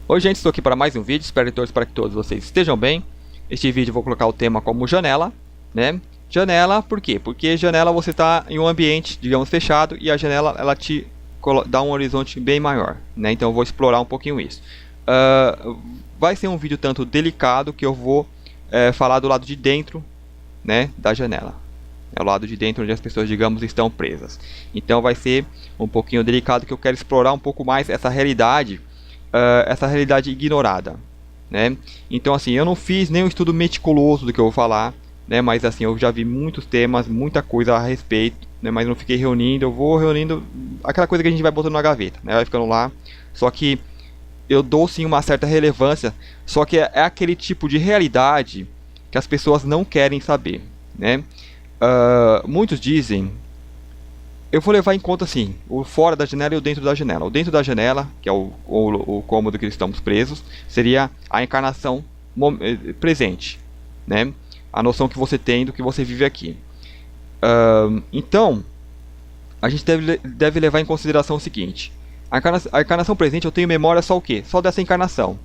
Oi gente, estou aqui para mais um vídeo, espero para que todos vocês estejam bem. Este vídeo eu vou colocar o tema como janela, né? Janela, por quê? Porque janela você está em um ambiente, digamos, fechado, e a janela ela te dá um horizonte bem maior, né? Então eu vou explorar um pouquinho isso. Vai ser um vídeo tanto delicado que eu vou falar do lado de dentro, né, da janela. É o lado de dentro onde as pessoas, digamos, estão presas. Então vai ser um pouquinho delicado que eu quero explorar um pouco mais essa realidade ignorada, né? Então assim, eu não fiz nenhum estudo meticuloso do que eu vou falar, né? Mas assim, eu já vi muitos temas, muita coisa a respeito, né? Mas não fiquei reunindo, eu vou reunindo aquela coisa que a gente vai botando na gaveta, né? Vai ficando lá, só que eu dou sim uma certa relevância, só que é aquele tipo de realidade que as pessoas não querem saber, né? Muitos dizem, eu vou levar em conta assim, o fora da janela e o dentro da janela. O dentro da janela, que é o cômodo que estamos presos, seria a encarnação presente, né? A noção que você tem do que você vive aqui. Então, a gente deve levar em consideração o seguinte: a encarnação presente, eu tenho memória só o quê? Só dessa encarnação,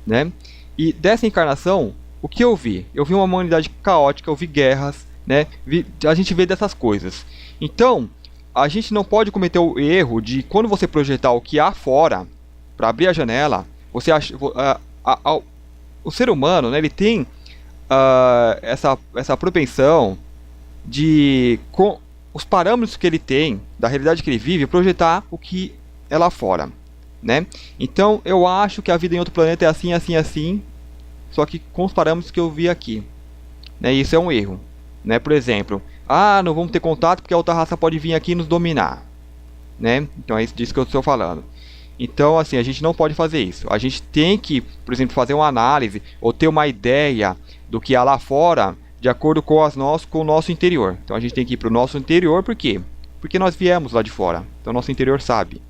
né? E dessa encarnação, o que eu vi? Eu vi uma humanidade caótica, eu vi guerras, né? A gente vê dessas coisas. Então, a gente não pode cometer o erro de, quando você projetar o que há fora, para abrir a janela, você acha, o ser humano, né, ele tem essa propensão de, com os parâmetros que ele tem, da realidade que ele vive, projetar o que é lá fora, né? Então, eu acho que a vida em outro planeta é assim, assim, assim, só que com os parâmetros que eu vi aqui, né? Isso é um erro, né? Por exemplo, não vamos ter contato porque a outra raça pode vir aqui e nos dominar, né? Então é isso disso que eu estou falando. Então, assim, a gente não pode fazer isso. A gente tem que, por exemplo, fazer uma análise ou ter uma ideia do que há lá fora, de acordo com o nosso interior. Então a gente tem que ir para o nosso interior, por quê? Porque nós viemos lá de fora. Então nosso interior sabe,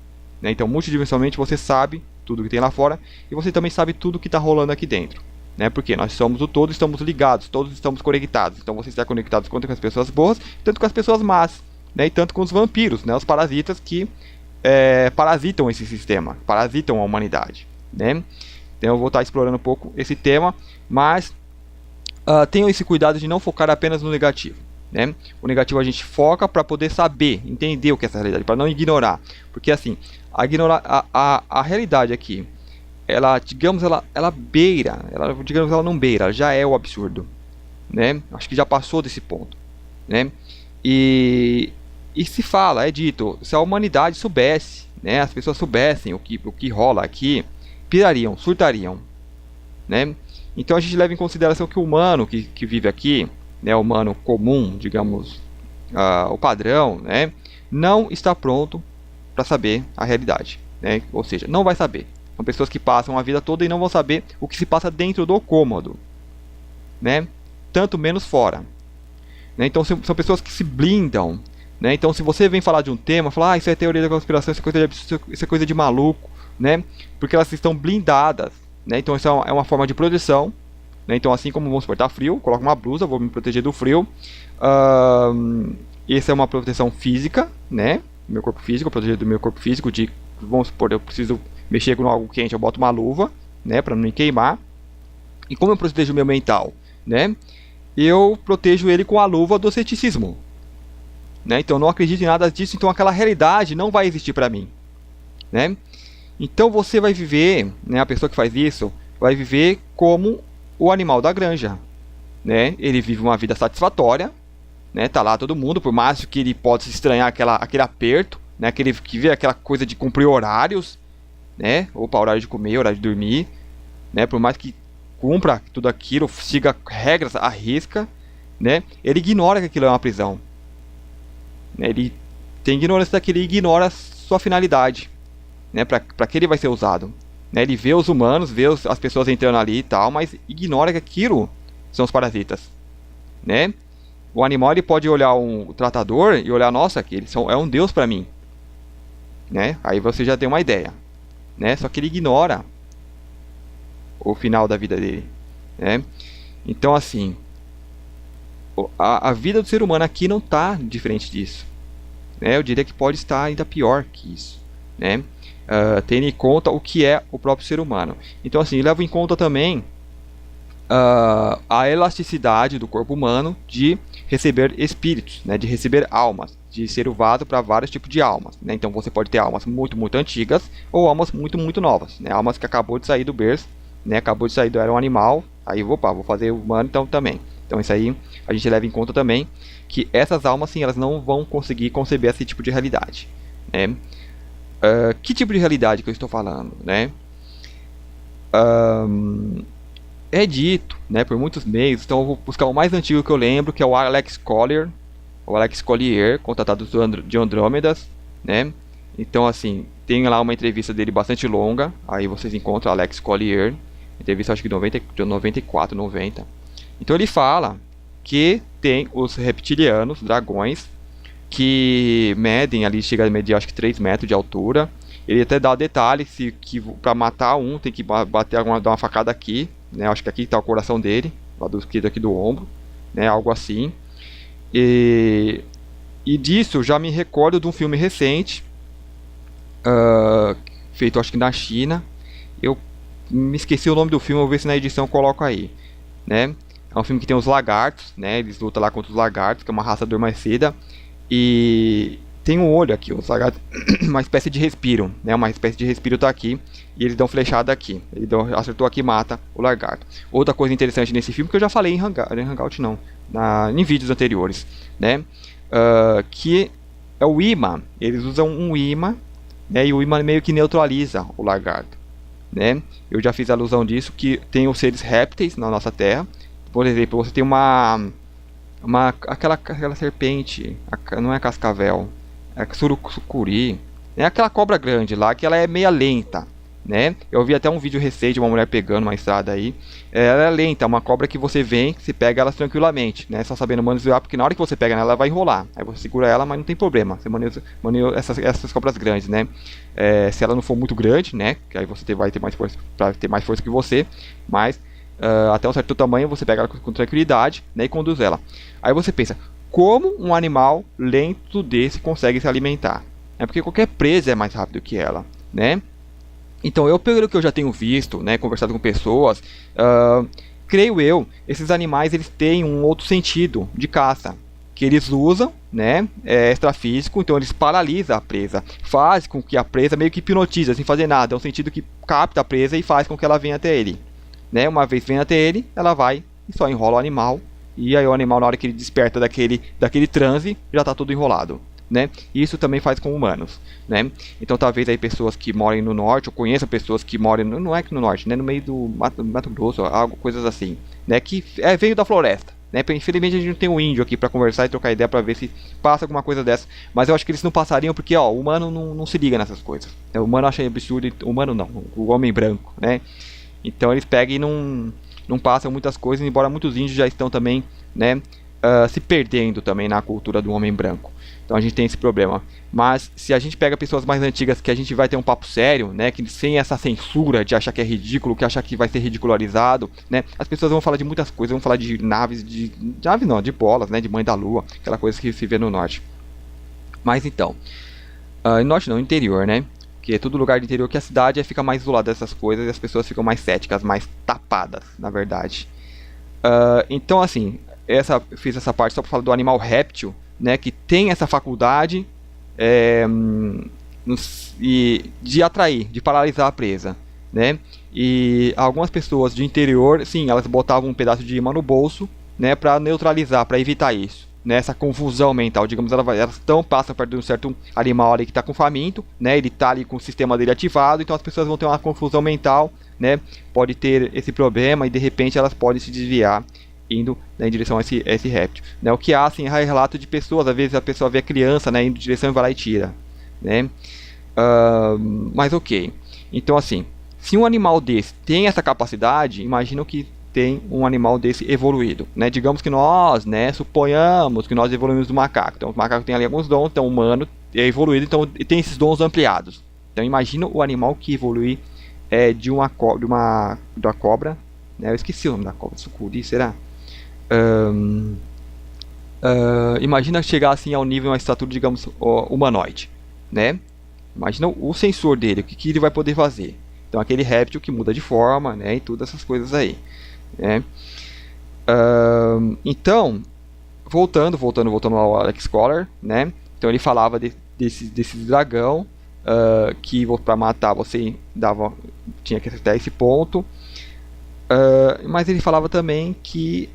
né? Então, multidimensionalmente, você sabe tudo que tem lá fora e você também sabe tudo que está rolando aqui dentro, né? Porque nós somos o todo, estamos ligados, todos estamos conectados. Então você está conectado tanto com as pessoas boas, tanto com as pessoas más, né? E tanto com os vampiros, né? Os parasitas que parasitam esse sistema, parasitam a humanidade, né? Então eu vou estar explorando um pouco esse tema, mas tenham esse cuidado de não focar apenas no negativo, né? O negativo a gente foca para poder saber, entender o que é essa realidade, para não ignorar, porque assim, a realidade aqui, ela, digamos, ela beira, digamos, ela não beira, já é o absurdo, né? Acho que já passou desse ponto, né? E se fala, é dito, se a humanidade soubesse, né? As pessoas soubessem o que rola aqui, pirariam, surtariam, né? Então a gente leva em consideração que o humano que vive aqui, né? O humano comum, digamos, o padrão, né? Não está pronto para saber a realidade, né? Ou seja, não vai saber. São pessoas que passam a vida toda e não vão saber o que se passa dentro do cômodo, né? Tanto menos fora, né? Então são pessoas que se blindam, né? Então se você vem falar de um tema, falar, isso é teoria da conspiração, isso é coisa de maluco, né? Porque elas estão blindadas, né? Então isso é uma forma de proteção, né? Então, assim como, vamos supor, tá frio, coloco uma blusa, vou me proteger do frio. Essa é uma proteção física, né? Meu corpo físico, proteger do meu corpo físico, de, vamos supor, eu preciso mexer com algo quente, eu boto uma luva, né, para não me queimar. E como eu protejo o meu mental, né? Eu protejo ele com a luva do ceticismo, né? Então eu não acredito em nada disso, então aquela realidade não vai existir para mim, né? Então você vai viver, né, a pessoa que faz isso vai viver como o animal da granja, né? Ele vive uma vida satisfatória, né? Tá lá todo mundo, por mais que ele possa estranhar aquele aperto, né? Que vê aquela coisa de cumprir horários, né? Opa, horário de comer, horário de dormir, né? Por mais que cumpra tudo aquilo, siga regras à risca, né? Ele ignora que aquilo é uma prisão, né? Ele tem ignorância daquilo e ignora a sua finalidade, né? Para que ele vai ser usado, né? Ele vê os humanos, vê as pessoas entrando ali e tal, mas ignora que aquilo são os parasitas, né? O animal, ele pode olhar um tratador e olhar, nossa, que é um deus para mim, né? Aí você já tem uma ideia, né? Só que ele ignora o final da vida dele, né? Então, assim, a vida do ser humano aqui não está diferente disso, né? Eu diria que pode estar ainda pior que isso, né? Tendo em conta o que é o próprio ser humano. Então, assim, leva em conta também a elasticidade do corpo humano de receber espíritos, né, de receber almas, de ser o vaso para vários tipos de almas, né? Então você pode ter almas muito, muito antigas ou almas muito, muito novas, né? Almas que acabou de sair do berço, né? Acabou de sair do era um animal, aí opa, vou fazer humano então também. Então isso aí a gente leva em conta também que essas almas sim, elas não vão conseguir conceber esse tipo de realidade, né? Que tipo de realidade que eu estou falando, né? É dito, né, por muitos meios, então eu vou buscar o mais antigo que eu lembro, que é o Alex Collier, contratado de Andrômedas, né? Então, assim, tem lá uma entrevista dele bastante longa, aí vocês encontram Alex Collier, entrevista acho que de 94, 90. Então ele fala que tem os reptilianos, dragões, que medem ali, chega a medir acho que 3 metros de altura. Ele até dá detalhes que para matar um tem que bater dar uma facada aqui, né? Acho que aqui está o coração dele, lá do esquerdo aqui do ombro, né? Algo assim. E disso eu já me recordo de um filme recente, feito acho que na China. Eu me esqueci o nome do filme, vou ver se na edição eu coloco aí, né? É um filme que tem os lagartos, né? Eles lutam lá contra os lagartos, que é uma raça adormecida. E tem um olho aqui, os lagartos, uma espécie de respiro, né? Uma espécie de respiro tá aqui e eles dão flechada aqui. Ele acertou aqui e mata o lagarto. Outra coisa interessante nesse filme que eu já falei em Hangout não, em vídeos anteriores, né? Que é o imã. Eles usam um imã, né? E o imã meio que neutraliza o lagarto, né? Eu já fiz alusão disso que tem os seres répteis na nossa Terra. Por exemplo, você tem aquela serpente, não é cascavel, é sucuri, é aquela cobra grande lá que ela é meia lenta, né? Eu vi até um vídeo recente de uma mulher pegando uma estrada aí. Ela é lenta, uma cobra que você vem, você pega ela tranquilamente, né? Só sabendo manusear, porque na hora que você pega nela, ela vai enrolar. Aí você segura ela, mas não tem problema. Você manuseia essas cobras grandes, né? Se ela não for muito grande, né? Que aí você vai ter mais força para ter mais força que você, mas até um certo tamanho você pega ela com tranquilidade, né, e conduz ela. Aí você pensa, como um animal lento desse consegue se alimentar? É porque qualquer presa é mais rápido que ela, né? Então eu, pelo que eu já tenho visto, né, conversado com pessoas, creio eu, esses animais eles têm um outro sentido de caça que eles usam, né, extrafísico, então eles paralisam a presa, faz com que a presa meio que hipnotiza, sem fazer nada, é um sentido que capta a presa e faz com que ela venha até ele. Né? Uma vez vem até ele, ela vai e só enrola o animal. E aí o animal, na hora que ele desperta daquele transe, já está todo enrolado. Né? E isso também faz com humanos. Né? Então talvez aí pessoas que morem no norte, ou conheçam pessoas que moram, não é que no norte, né? No meio do Mato Grosso, algo, coisas assim. Né? Que veio da floresta. Né? Infelizmente a gente não tem um índio aqui para conversar e trocar ideia para ver se passa alguma coisa dessa. Mas eu acho que eles não passariam porque ó, o humano não se liga nessas coisas. O humano acha absurdo, o humano não, o homem branco. Né? Então eles pegam e não passam muitas coisas, embora muitos índios já estão também, né, se perdendo também na cultura do homem branco. Então a gente tem esse problema. Mas se a gente pega pessoas mais antigas que a gente vai ter um papo sério, né, que sem essa censura de achar que é ridículo, que achar que vai ser ridicularizado, né, as pessoas vão falar de muitas coisas, vão falar de naves, de bolas, né, de mãe da lua, aquela coisa que se vê no norte. Mas então, no norte não, no interior, né? Que é todo lugar do interior que a cidade fica mais isolada dessas coisas e as pessoas ficam mais céticas, mais tapadas, na verdade. Então, assim, fiz essa parte só para falar do animal réptil, né, que tem essa faculdade de atrair, de paralisar a presa, né? E algumas pessoas de interior, sim, elas botavam um pedaço de imã no bolso, né, para neutralizar, para evitar isso. Nessa confusão mental, digamos, elas passam perto de um certo animal ali que está com faminto, né? Ele está ali com o sistema dele ativado, então as pessoas vão ter uma confusão mental, né? Pode ter esse problema e de repente elas podem se desviar indo, né, em direção a esse réptil, né? O que há assim, é relato de pessoas, às vezes a pessoa vê a criança, né, indo em direção e vai lá e tira, né? Mas ok, então assim, se um animal desse tem essa capacidade, imagina o que tem um animal desse evoluído, né? Digamos que nós, né, suponhamos que nós evoluímos do macaco. Então o macaco tem ali alguns dons, então o humano é evoluído, então tem esses dons ampliados. Então imagina o animal que evolui de uma cobra, né? Eu esqueci o nome da cobra, sucuri, será? Imagina chegar assim ao nível, uma estatura, digamos, humanoide, né? Imagina o sensor dele, o que ele vai poder fazer. Então aquele réptil que muda de forma, né, e todas essas coisas aí, né? Então, voltando ao Alex Collar, né? Então ele falava desse dragão, que para matar você tinha que acertar esse ponto. Mas ele falava também que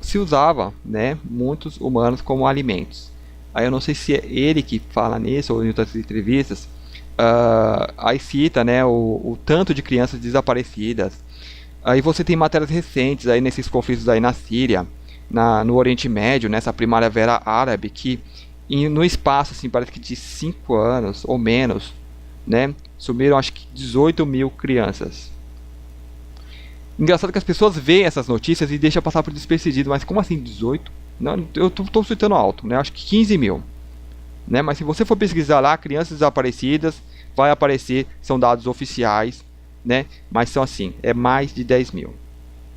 se usava, né, muitos humanos como alimentos. Aí eu não sei se é ele que fala nisso ou em outras entrevistas. Aí cita, né, o tanto de crianças desaparecidas. Aí você tem matérias recentes aí nesses conflitos aí na Síria, no Oriente Médio, nessa Primavera Árabe, que no espaço, assim, parece que de 5 anos ou menos, né, sumiram acho que 18 mil crianças. Engraçado que as pessoas veem essas notícias e deixam passar por despercebido, mas como assim 18? Não, eu estou citando alto, né, acho que 15 mil. Né, mas se você for pesquisar lá, crianças desaparecidas, vai aparecer, são dados oficiais, né, mas são assim, é mais de 10 mil.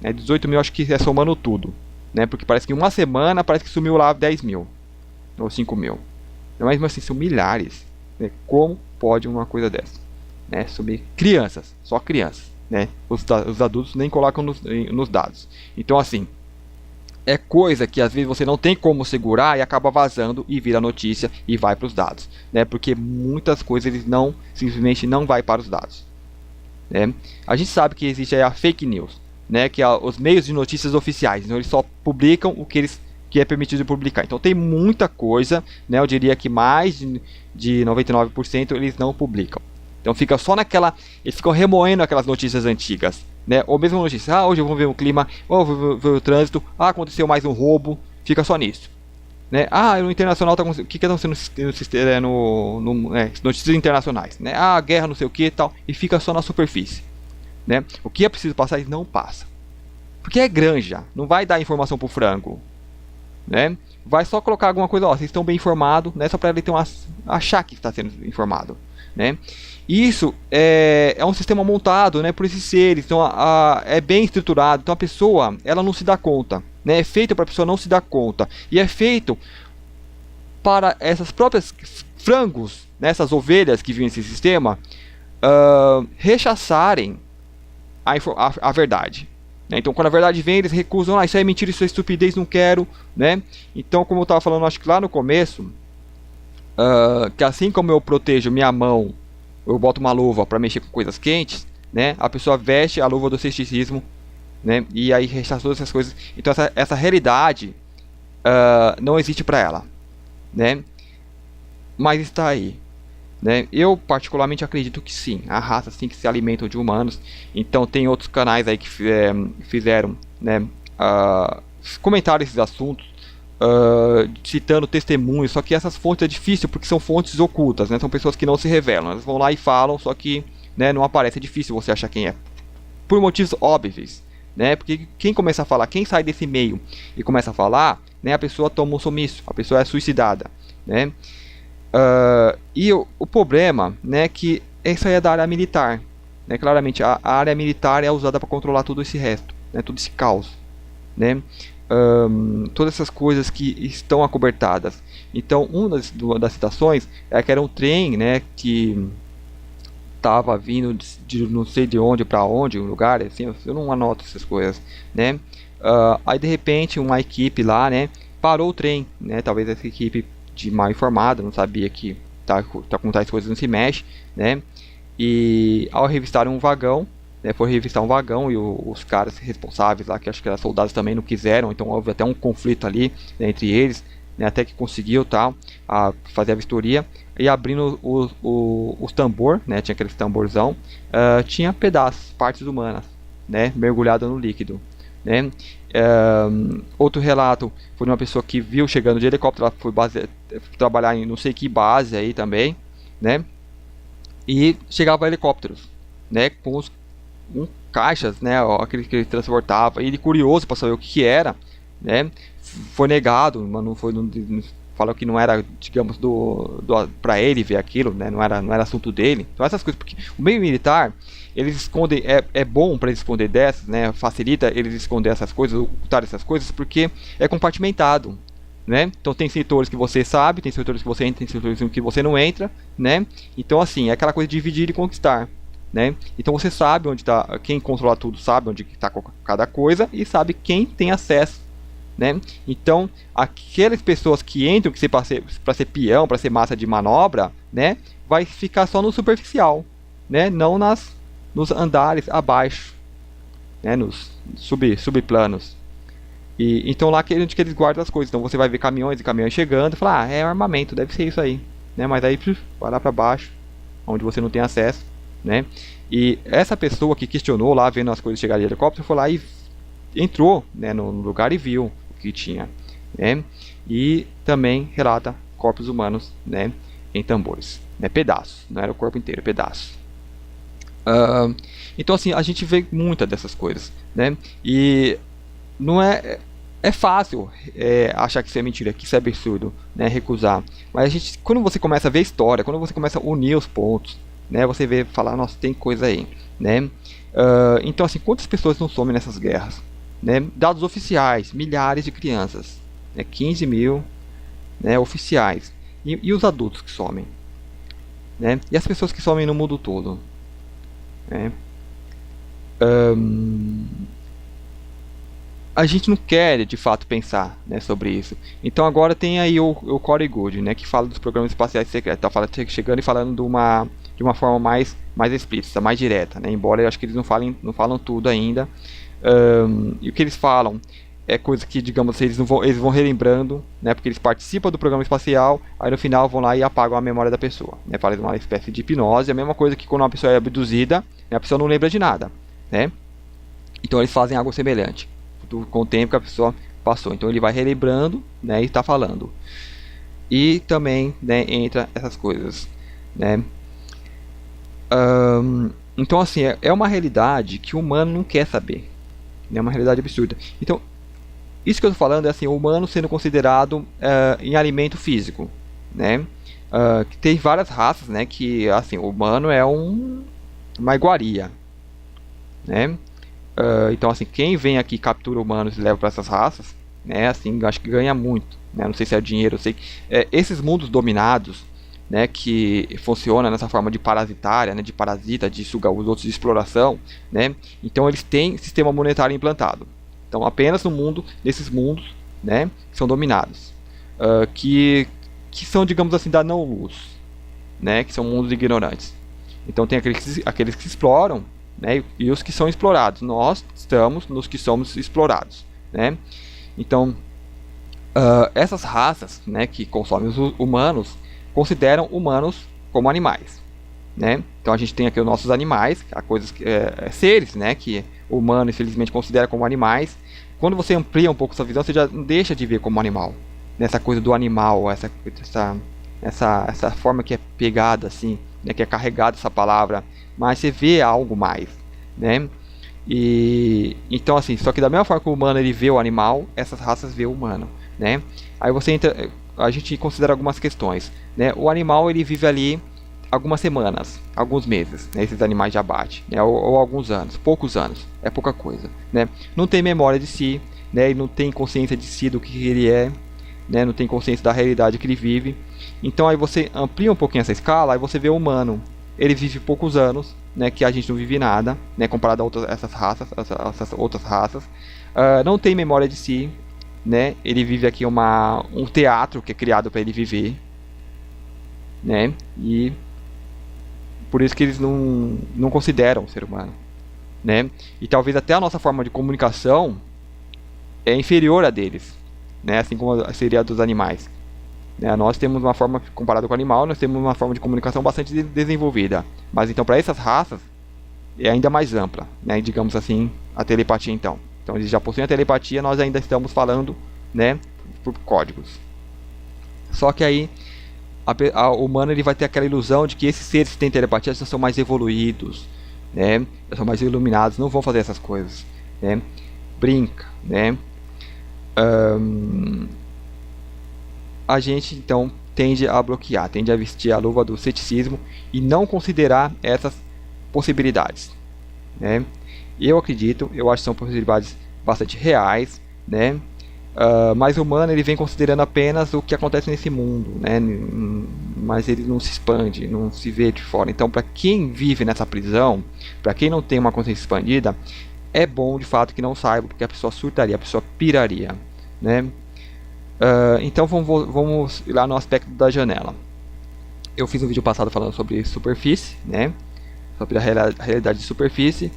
Né, 18 mil acho que é somando tudo. Né, porque parece que em uma semana parece que sumiu lá 10 mil. Ou 5 mil. Mas assim, são milhares. Né? Como pode uma coisa dessa? Né? Sumir crianças, só crianças. Né? Os adultos nem colocam nos dados. Então assim, é coisa que às vezes você não tem como segurar e acaba vazando e vira notícia e vai para os dados. Né? Porque muitas coisas eles simplesmente não vai para os dados. Né? A gente sabe que existe aí a fake news. Né, que é os meios de notícias oficiais, então eles só publicam o que é permitido de publicar. Então tem muita coisa, né, eu diria que mais de 99% eles não publicam. Então fica só eles ficam remoendo aquelas notícias antigas, né, ou mesmo notícias, hoje vamos ver o clima, vou ver o trânsito, aconteceu mais um roubo, fica só nisso. Né, no internacional tá acontecendo, o que estão sendo notícias internacionais, né, guerra não sei o que e tal, e fica só na superfície. Né? O que é preciso passar, eles não passa. Porque é granja, não vai dar informação pro frango. Né? Vai só colocar alguma coisa, vocês estão bem informados, né? Só para ele achar que está sendo informado. Né? Isso é um sistema montado, né, por esses seres, então é bem estruturado, então a pessoa ela não se dá conta. Né? É feito para a pessoa não se dar conta. E é feito para essas próprias frangos, né, essas ovelhas que vivem nesse sistema, rechaçarem a verdade. Né? Então quando a verdade vem, eles recusam, isso é mentira, isso é estupidez, não quero. Né? Então, como eu estava falando, acho que lá no começo, que assim como eu protejo minha mão, eu boto uma luva para mexer com coisas quentes, né? A pessoa veste a luva do ceticismo, né? E aí rechaça todas essas coisas. Então essa realidade não existe para ela, né? Mas está aí. Né? Eu particularmente acredito que sim, a raça sim que se alimentam de humanos. Então tem outros canais aí que fizeram, né, comentaram esses assuntos, citando testemunhos. Só que essas fontes é difícil porque são fontes ocultas, né? São pessoas que não se revelam, elas vão lá e falam, só que, né, não aparece, é difícil você achar quem é, por motivos óbvios, né? Porque quem começa a falar, quem sai desse meio e começa a falar, né, a pessoa toma um sumiço, a pessoa é suicidada, né? E o problema, né, que isso aí é da área militar, né? Claramente a área militar é usada para controlar todo esse resto, né, todo esse caos, né? Todas essas coisas que estão acobertadas. Então uma das citações é que era um trem, né, que estava vindo de não sei de onde para onde, um lugar assim, eu não anoto essas coisas, né? Aí de repente uma equipe lá, né, parou o trem, né? Talvez essa equipe de mal informada, não sabia que com tais coisas não se mexe, né? E ao revistar um vagão, né, foi revistar um vagão e os caras responsáveis lá, que acho que eram soldados também, não quiseram, então houve até um conflito ali, né, entre eles, né, até que conseguiu fazer a vistoria e abrindo os tambor, né, tinha aquele tamborzão, tinha pedaços, partes humanas, né, mergulhada no líquido. Né? Outro relato foi de uma pessoa que viu chegando de helicóptero, ela foi trabalhar em não sei que base aí também, né? E chegava helicópteros, né? Com caixas, né? Aquele que ele transportava. E ele curioso para saber o que era, né? Foi negado, mas não foi, falou que não era, digamos, para ele ver aquilo, né? Não era assunto dele. Então essas coisas, porque o meio militar eles escondem, é bom para eles esconder dessas, né? Facilita eles esconder essas coisas, ocultar essas coisas, porque é compartimentado, né? Então tem setores que você sabe, tem setores que você entra, tem setores que você não entra, né? Então assim, é aquela coisa de dividir e conquistar, né? Então você sabe onde está, quem controla tudo sabe onde está cada coisa e sabe quem tem acesso, né? Então aquelas pessoas que entram que para ser peão, para ser massa de manobra, né? Vai ficar só no superficial, né? Não nos andares abaixo, né? Nos subplanos. E então lá que é onde que eles guardam as coisas. Então você vai ver caminhões e caminhões chegando e falar, é armamento, deve ser isso aí, né? Mas aí vai lá para baixo, onde você não tem acesso, né? E essa pessoa que questionou lá, vendo as coisas chegarem de helicóptero, foi lá e entrou, né, no lugar e viu o que tinha, né? E também relata corpos humanos, né, em tambores, né, pedaços, não era o corpo inteiro, pedaços. Então assim, a gente vê muitas dessas coisas, né? E não é fácil achar que isso é mentira, que isso é absurdo, né, recusar. Mas a gente, quando você começa a ver a história, quando você começa a unir os pontos, né, você vê falar, nossa, tem coisa aí, né? Então assim, quantas pessoas não somem nessas guerras, né? Dados oficiais, milhares de crianças, né, 15 mil, né, oficiais, e os adultos que somem, né? E as pessoas que somem no mundo todo, né? A gente não quer de fato pensar, né, sobre isso. Então agora tem aí o Corey Goode, né, que fala dos programas espaciais secretos, tá chegando e falando de uma forma mais explícita, mais direta, né, embora eu acho que eles não falam tudo ainda. E o que eles falam é coisa que, digamos, eles vão relembrando, né, porque eles participam do programa espacial, aí no final vão lá e apagam a memória da pessoa, né, fazem uma espécie de hipnose, a mesma coisa que quando uma pessoa é abduzida, né, a pessoa não lembra de nada, né. Então eles fazem algo semelhante com o tempo que a pessoa passou. Então ele vai relembrando, né, e está falando. E também, né, entra essas coisas, né. Então assim, é uma realidade que o humano não quer saber. É uma realidade absurda. Então, isso que eu estou falando é assim, o humano sendo considerado em alimento físico, né. Que tem várias raças, né, que assim, o humano é uma iguaria, né. Então assim, quem vem aqui captura humanos e leva para essas raças, né, assim, acho que ganha muito, né, não sei se é dinheiro, eu sei que esses mundos dominados, né, que funciona nessa forma de parasitária, né, de parasita, de sugar os outros, de exploração, né, então eles têm sistema monetário implantado. Então apenas no mundo, nesses mundos, né, que são dominados, que são, digamos assim, da não luz, né, que são mundos ignorantes. Então tem aqueles que exploram, né, e os que são explorados. Nós estamos nos que somos explorados, né? Então essas raças, né, que consomem os humanos consideram humanos como animais, né? Então a gente tem aqui os nossos animais, coisas seres, né, que o humano infelizmente considera como animais. Quando você amplia um pouco essa visão, você já deixa de ver como animal, nessa coisa do animal, essa forma que é pegada assim, né, que é carregada essa palavra, mas você vê algo mais, né? E então assim, só que da mesma forma que o humano ele vê o animal, essas raças vê o humano, né? Aí você entra, a gente considera algumas questões, né? O animal ele vive ali algumas semanas, alguns meses, né, esses animais de abate, né, ou alguns anos, poucos anos, é pouca coisa, né? Não tem memória de si, né? Ele não tem consciência de si, do que ele é, né? Não tem consciência da realidade que ele vive. Então aí você amplia um pouquinho essa escala, aí você vê o humano, ele vive poucos anos, né, que a gente não vive nada, né, comparado a essas outras raças. Não tem memória de si, né? Ele vive aqui um teatro que é criado para ele viver, né? E por isso que eles não consideram o ser humano, né? E talvez até a nossa forma de comunicação é inferior a deles, né? Assim como seria a dos animais. Nós temos uma forma, comparado com o animal, nós temos uma forma de comunicação bastante desenvolvida. Mas então para essas raças é ainda mais ampla, né? Digamos assim, a telepatia então. Então eles já possuem a telepatia, nós ainda estamos falando, né, por códigos. Só que aí o humano ele vai ter aquela ilusão de que esses seres que têm telepatia já são mais evoluídos, né? Já são mais iluminados, não vão fazer essas coisas, né? Brinca, né? A gente então tende a bloquear, tende a vestir a luva do ceticismo e não considerar essas possibilidades, né? Eu acredito, eu acho que são possibilidades bastante reais, né? Mas o humano ele vem considerando apenas o que acontece nesse mundo, né? Mas ele não se expande, não se vê de fora. Então, para quem vive nessa prisão, para quem não tem uma consciência expandida, é bom de fato que não saiba, porque a pessoa surtaria, a pessoa piraria, né? Então vamos ir lá no aspecto da janela. Eu fiz um vídeo passado falando sobre superfície, né? Sobre a realidade de superfície.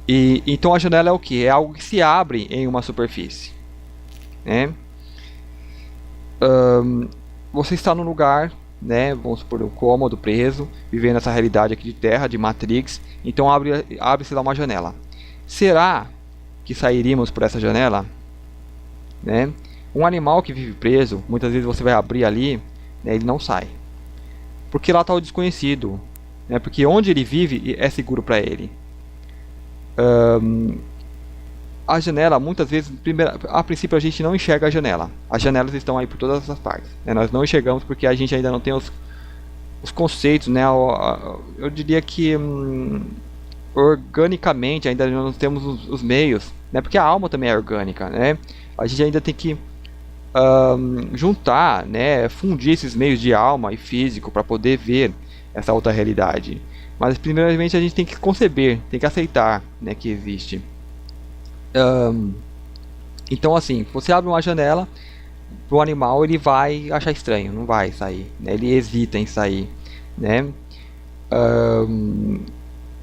E então a janela é o que? É algo que se abre em uma superfície, né? Você está num lugar, né? Vamos supor, um cômodo, preso, vivendo essa realidade aqui de Terra, de Matrix. Então abre-se lá uma janela. Será que sairíamos por essa janela, né? Um animal que vive preso, muitas vezes você vai abrir ali, né, ele não sai. Porque lá está o desconhecido, né? Porque onde ele vive é seguro para ele. A janela, muitas vezes, a princípio a gente não enxerga a janela. As janelas estão aí por todas as partes, né? Nós não enxergamos porque a gente ainda não tem os conceitos, né? Eu diria que organicamente ainda não temos os meios, né? Porque a alma também é orgânica, né? A gente ainda tem que juntar, né? Fundir esses meios de alma e físico para poder ver essa outra realidade. Mas primeiramente a gente tem que conceber, tem que aceitar, né, que existe. Então assim, você abre uma janela, o animal ele vai achar estranho, não vai sair, né? Ele hesita em sair, né?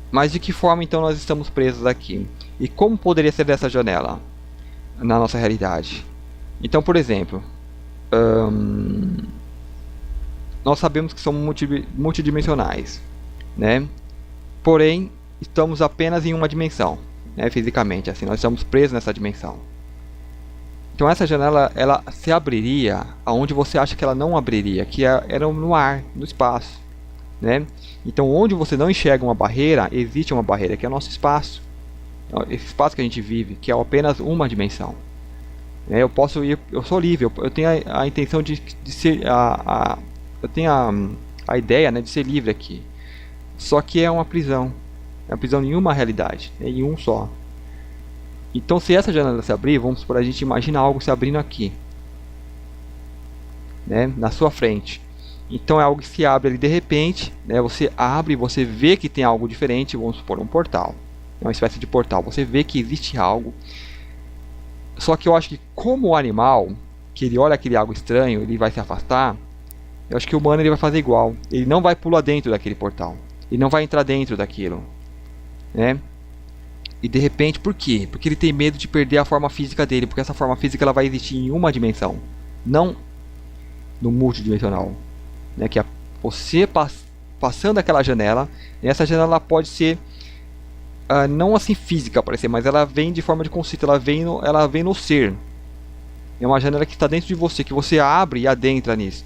Mas de que forma então nós estamos presos aqui? E como poderia ser dessa janela na nossa realidade? Então, por exemplo, nós sabemos que somos multidimensionais, né? Porém, estamos apenas em uma dimensão, né? Fisicamente, assim, nós estamos presos nessa dimensão. Então essa janela, ela se abriria aonde você acha que ela não abriria, que era no ar, no espaço, né? Então onde você não enxerga uma barreira, existe uma barreira, que é o nosso espaço. Esse espaço que a gente vive, que é apenas uma dimensão. Eu posso ir, eu sou livre, eu tenho a intenção de ser, eu tenho a ideia, né, de ser livre aqui. Só que é uma prisão em uma realidade, né, em um só. Então se essa janela se abrir, vamos supor, a gente imagina algo se abrindo aqui, né, na sua frente. Então é algo que se abre ali de repente, né, você abre, você vê que tem algo diferente, vamos supor, um portal. É uma espécie de portal, você vê que existe algo. Só que eu acho que como o animal, que ele olha aquele algo estranho, ele vai se afastar. Eu acho que o humano ele vai fazer igual. Ele não vai pular dentro daquele portal. Ele não vai entrar dentro daquilo, né? E de repente, por quê? Porque ele tem medo de perder a forma física dele. Porque essa forma física ela vai existir em uma dimensão, não no multidimensional, né? Que é você passando aquela janela. E essa janela pode ser não assim física parecer, mas ela vem de forma de conceito, ela vem no ser. É uma janela que está dentro de você, que você abre e adentra nisso,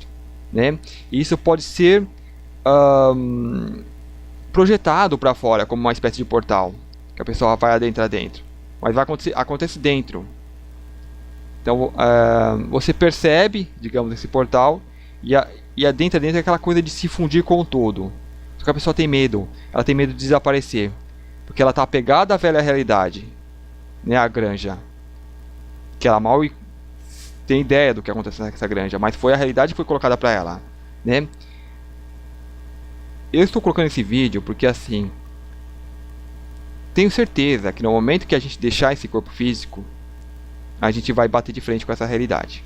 né? E isso pode ser projetado para fora como uma espécie de portal, que a pessoa vai adentrar dentro, mas vai acontece dentro. Então você percebe, digamos, esse portal e adentra dentro aquela coisa de se fundir com o todo. Só que a pessoa tem medo, ela tem medo de desaparecer. Porque ela está apegada à velha realidade, né, a granja. Que ela mal tem ideia do que aconteceu nessa granja, mas foi a realidade que foi colocada para ela, né? Eu estou colocando esse vídeo porque assim, tenho certeza que no momento que a gente deixar esse corpo físico, a gente vai bater de frente com essa realidade,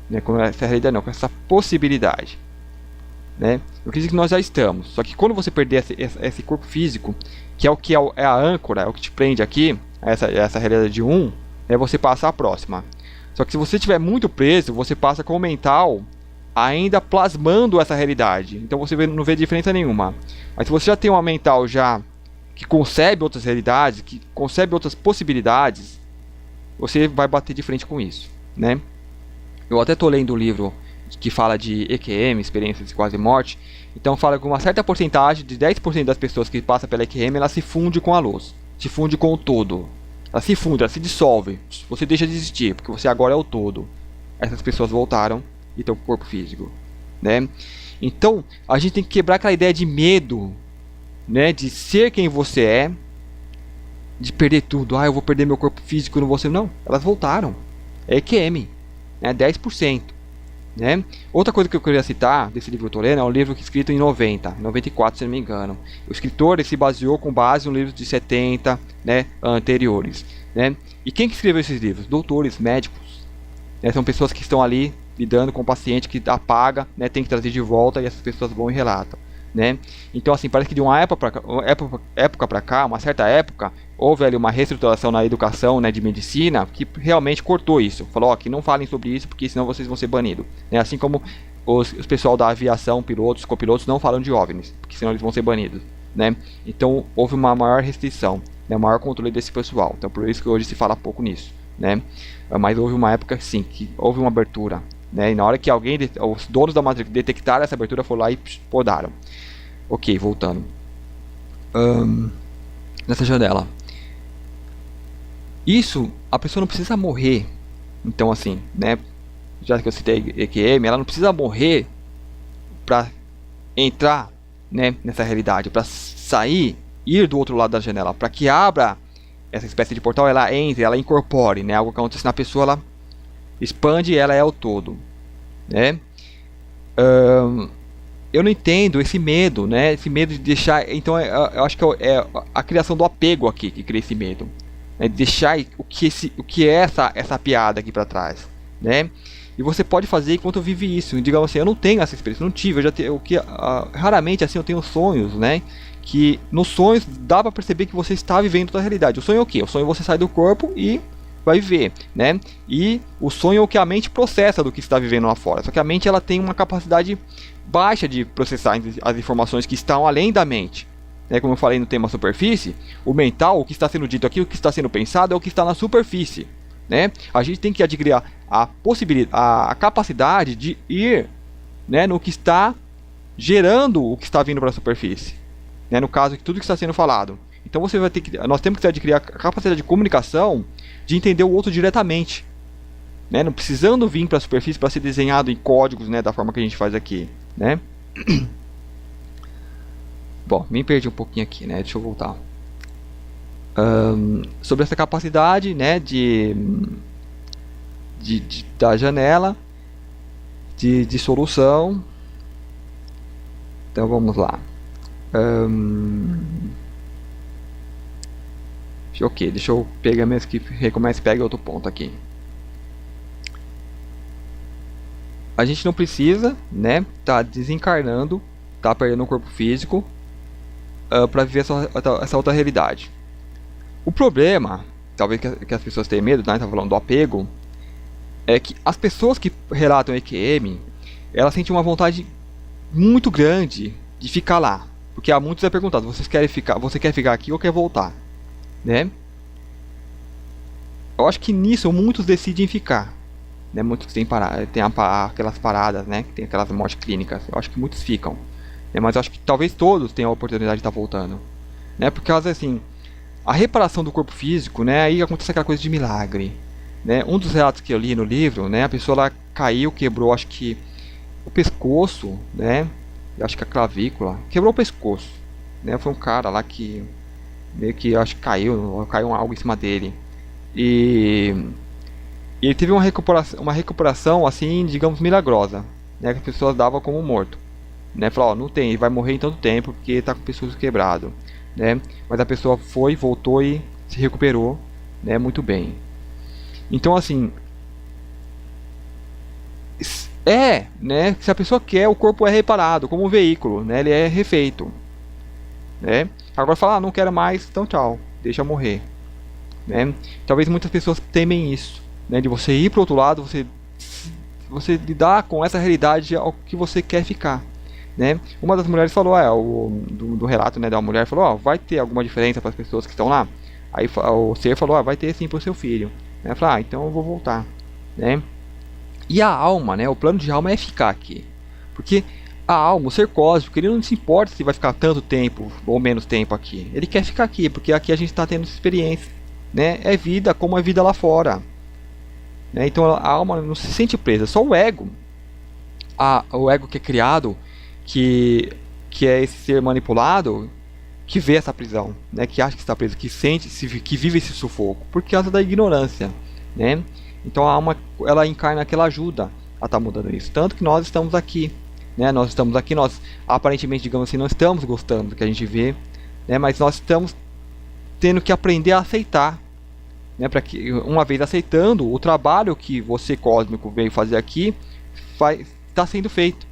né? Com essa realidade não, com essa possibilidade, né? Eu acredito que nós já estamos. Só que quando você perder esse corpo físico, que é a âncora, é o que te prende aqui, essa realidade de você passa a próxima. Só que se você estiver muito preso, você passa com o mental ainda plasmando essa realidade. Então você não vê diferença nenhuma. Mas se você já tem uma mental já que concebe outras realidades, que concebe outras possibilidades, você vai bater de frente com isso, né? Eu até estou lendo um livro que fala de EQM, experiências de quase morte. Então fala que uma certa porcentagem de 10% das pessoas que passam pela EQM, ela se funde com a luz, se funde com o todo. Ela se funde, ela se dissolve. Você deixa de existir, porque você agora é o todo. Essas pessoas voltaram e estão com o corpo físico, né? Então a gente tem que quebrar aquela ideia de medo, né? De ser quem você é, de perder tudo. Eu vou perder meu corpo físico, não vou ser. Não, elas voltaram. é EQM, né? 10%. Né? Outra coisa que eu queria citar desse livro que eu tô lendo é um livro escrito em 94, se não me engano. O escritor ele se baseou com base em livros de 70, né, anteriores. Né? E quem que escreveu esses livros? Doutores, médicos. Né? São pessoas que estão ali lidando com o paciente que apaga, né, tem que trazer de volta e essas pessoas vão e relatam. Né? Então assim, parece que de uma época para cá, uma certa época, houve ali uma reestruturação na educação, né, de medicina que realmente cortou isso. Falou, ó, que não falem sobre isso porque senão vocês vão ser banidos. Né? Assim como os pessoal da aviação, pilotos, copilotos não falam de OVNIs, porque senão eles vão ser banidos. Né? Então houve uma maior restrição, né, maior controle desse pessoal. Então por isso que hoje se fala pouco nisso. Né? Mas houve uma época sim, que houve uma abertura. Né? E na hora que os donos da Matrix detectaram essa abertura, foram lá e podaram. Ok, voltando. Nessa janela. Isso, a pessoa não precisa morrer. Então assim, né? Já que eu citei EQM, ela não precisa morrer para entrar, né, nessa realidade, para sair, ir do outro lado da janela, para que abra essa espécie de portal, ela entre, ela incorpore, né? Algo que acontece na pessoa, ela expande, ela é o todo, né? Eu não entendo esse medo, né? Esse medo de deixar. Então eu acho que é a criação do apego aqui que cria esse medo, né? De deixar o que é essa piada aqui para trás, né? E você pode fazer enquanto vive isso. Digamos assim, eu não tenho essa experiência, não tive. Eu já tenho, raramente assim eu tenho sonhos, né? Que nos sonhos dá para perceber que você está vivendo a realidade. O sonho é o quê? O sonho é você sair do corpo e vai viver, né? E o sonho é o que a mente processa do que está vivendo lá fora. Só que a mente ela tem uma capacidade baixa de processar as informações que estão além da mente. Né? Como eu falei no tema superfície, o mental, o que está sendo dito aqui, o que está sendo pensado é o que está na superfície. Né? A gente tem que adquirir a possibilidade, a capacidade de ir, né, no que está gerando o que está vindo para a superfície. Né? No caso, tudo que está sendo falado. Então você vai ter que, nós temos que adquirir a capacidade de comunicação de entender o outro diretamente, né? Não precisando vir para a superfície para ser desenhado em códigos, né, da forma que a gente faz aqui, né? Bom, me perdi um pouquinho aqui, né? Deixa eu voltar. Sobre essa capacidade, né, da janela de solução. Então vamos lá. Ok, deixa eu pegar mesmo que recomece e pega outro ponto aqui. A gente não precisa, né, tá desencarnando, tá perdendo o corpo físico para viver essa outra realidade. O problema, talvez que as pessoas tenham medo, né, tá falando do apego, é que as pessoas que relatam EQM, elas sentem uma vontade muito grande de ficar lá, porque há muitos perguntado, você quer ficar aqui ou quer voltar? Né? Eu acho que nisso muitos decidem ficar, né? Muitos tem aquelas paradas, né? Que tem aquelas mortes clínicas. Eu acho que muitos ficam, né? Mas eu acho que talvez todos tenham a oportunidade de estar voltando, né? Porque às vezes assim, a reparação do corpo físico, né? Aí acontece aquela coisa de milagre, né? Um dos relatos que eu li no livro, né? A pessoa lá caiu, quebrou, acho que o pescoço, né? Eu acho que a clavícula, quebrou o pescoço, né? Foi um cara lá que meio que acho que caiu algo em cima dele e ele teve uma recuperação assim, digamos, milagrosa, né, que as pessoas davam como morto, né, falou, ó, não tem, ele vai morrer em tanto tempo porque está com o pescoço quebrado, né, mas a pessoa foi, voltou e se recuperou, né, muito bem. Então assim, né, se a pessoa quer, o corpo é reparado como um veículo, né, ele é refeito, né. Agora falar, não quero mais, então tchau, deixa eu morrer, né? Talvez muitas pessoas temem isso, né? De você ir para o outro lado, você lidar com essa realidade ao que você quer ficar, né? Uma das mulheres falou, do relato, né, da mulher falou, vai ter alguma diferença para as pessoas que estão lá? Aí o ser falou, vai ter sim para o seu filho, né? Falou, então eu vou voltar, né? E a alma, né? O plano de alma é ficar aqui, porque a alma, o ser cósmico, ele não se importa se vai ficar tanto tempo ou menos tempo aqui. Ele quer ficar aqui, porque aqui a gente está tendo essa experiência, né? É vida como é vida lá fora, né? Então a alma não se sente presa, só o ego. O ego que é criado, que é esse ser manipulado, que vê essa prisão, né? Que acha que está preso, que sente, que vive esse sufoco, por causa da ignorância, né? Então a alma, ela encarna que ela ajuda a estar mudando isso. Tanto que nós estamos aqui, né? Nós estamos aqui, nós aparentemente, digamos assim, não estamos gostando do que a gente vê, né? Mas nós estamos tendo que aprender a aceitar, né? Para que, uma vez aceitando, o trabalho que você cósmico veio fazer aqui está sendo feito.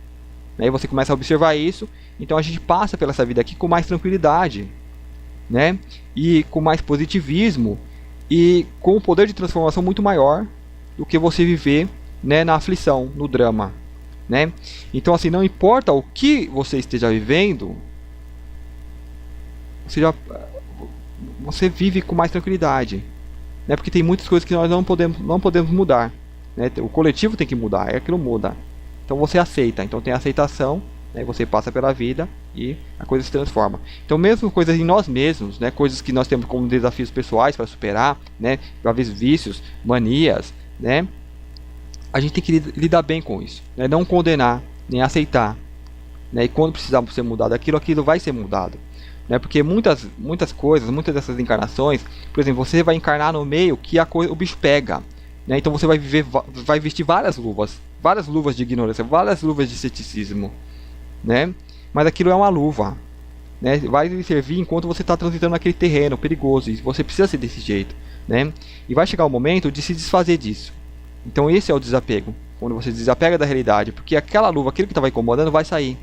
Aí você começa a observar isso, então a gente passa pela essa vida aqui com mais tranquilidade, né? E com mais positivismo e com um poder de transformação muito maior do que você viver, né, na aflição, no drama, né? Então assim, não importa o que você esteja vivendo, você vive com mais tranquilidade, né? Porque tem muitas coisas que nós não podemos mudar, né? O coletivo tem que mudar, é que não muda. Então você aceita, então tem a aceitação, né? Você passa pela vida e a coisa se transforma. Então mesmo coisas em nós mesmos, né? Coisas que nós temos como desafios pessoais para superar, né? Talvez vícios, manias, né? A gente tem que lidar bem com isso, né? Não condenar, nem aceitar, né? E quando precisar ser mudado aquilo vai ser mudado, né? Porque muitas coisas, muitas dessas encarnações, por exemplo, você vai encarnar no meio que o bicho pega, né? Então você vai vestir várias luvas de ignorância, várias luvas de ceticismo, né? Mas aquilo é uma luva, né? Vai lhe servir enquanto você está transitando naquele terreno perigoso, e você precisa ser desse jeito, né? E vai chegar o momento de se desfazer disso. Então esse é o desapego, quando você desapega da realidade, porque aquela luva, aquilo que estava incomodando, vai sair,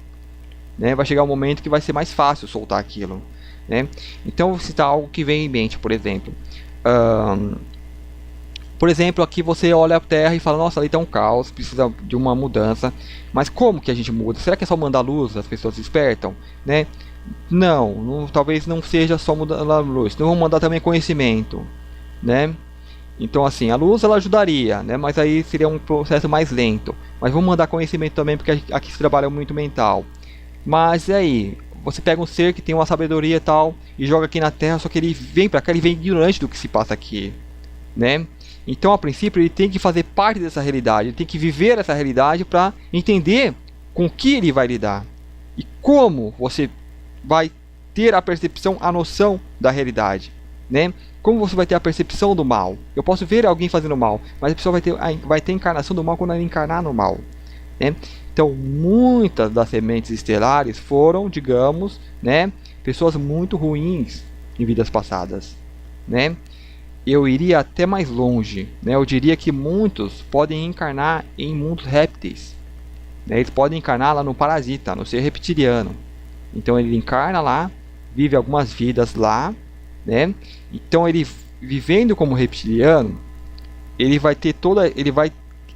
né? Vai chegar um momento que vai ser mais fácil soltar aquilo, né? Então vou citar algo que vem em mente, por exemplo, aqui você olha a Terra e fala, nossa, ali está um caos, precisa de uma mudança, mas como que a gente muda? Será que é só mandar luz, as pessoas despertam, né? Não, talvez não seja só mudar a luz, então vamos mandar também conhecimento, né? Então assim, a luz ela ajudaria, né? Mas aí seria um processo mais lento. Mas vamos mandar conhecimento também, porque aqui se trabalha muito mental. Mas e aí? Você pega um ser que tem uma sabedoria e tal, e joga aqui na Terra, só que ele vem pra cá, ele vem ignorante do que se passa aqui, né? Então a princípio ele tem que fazer parte dessa realidade, ele tem que viver essa realidade para entender com o que ele vai lidar. E como você vai ter a percepção, a noção da realidade, né? Como você vai ter a percepção do mal? Eu posso ver alguém fazendo mal, mas a pessoa vai ter a encarnação do mal quando ela encarnar no mal, né? Então, muitas das sementes estelares foram, digamos, né, pessoas muito ruins em vidas passadas, né? Eu iria até mais longe, né? Eu diria que muitos podem encarnar em mundos répteis, né? Eles podem encarnar lá no parasita, no ser reptiliano. Então ele encarna lá, vive algumas vidas lá, né? Então ele vivendo como reptiliano, ele vai ter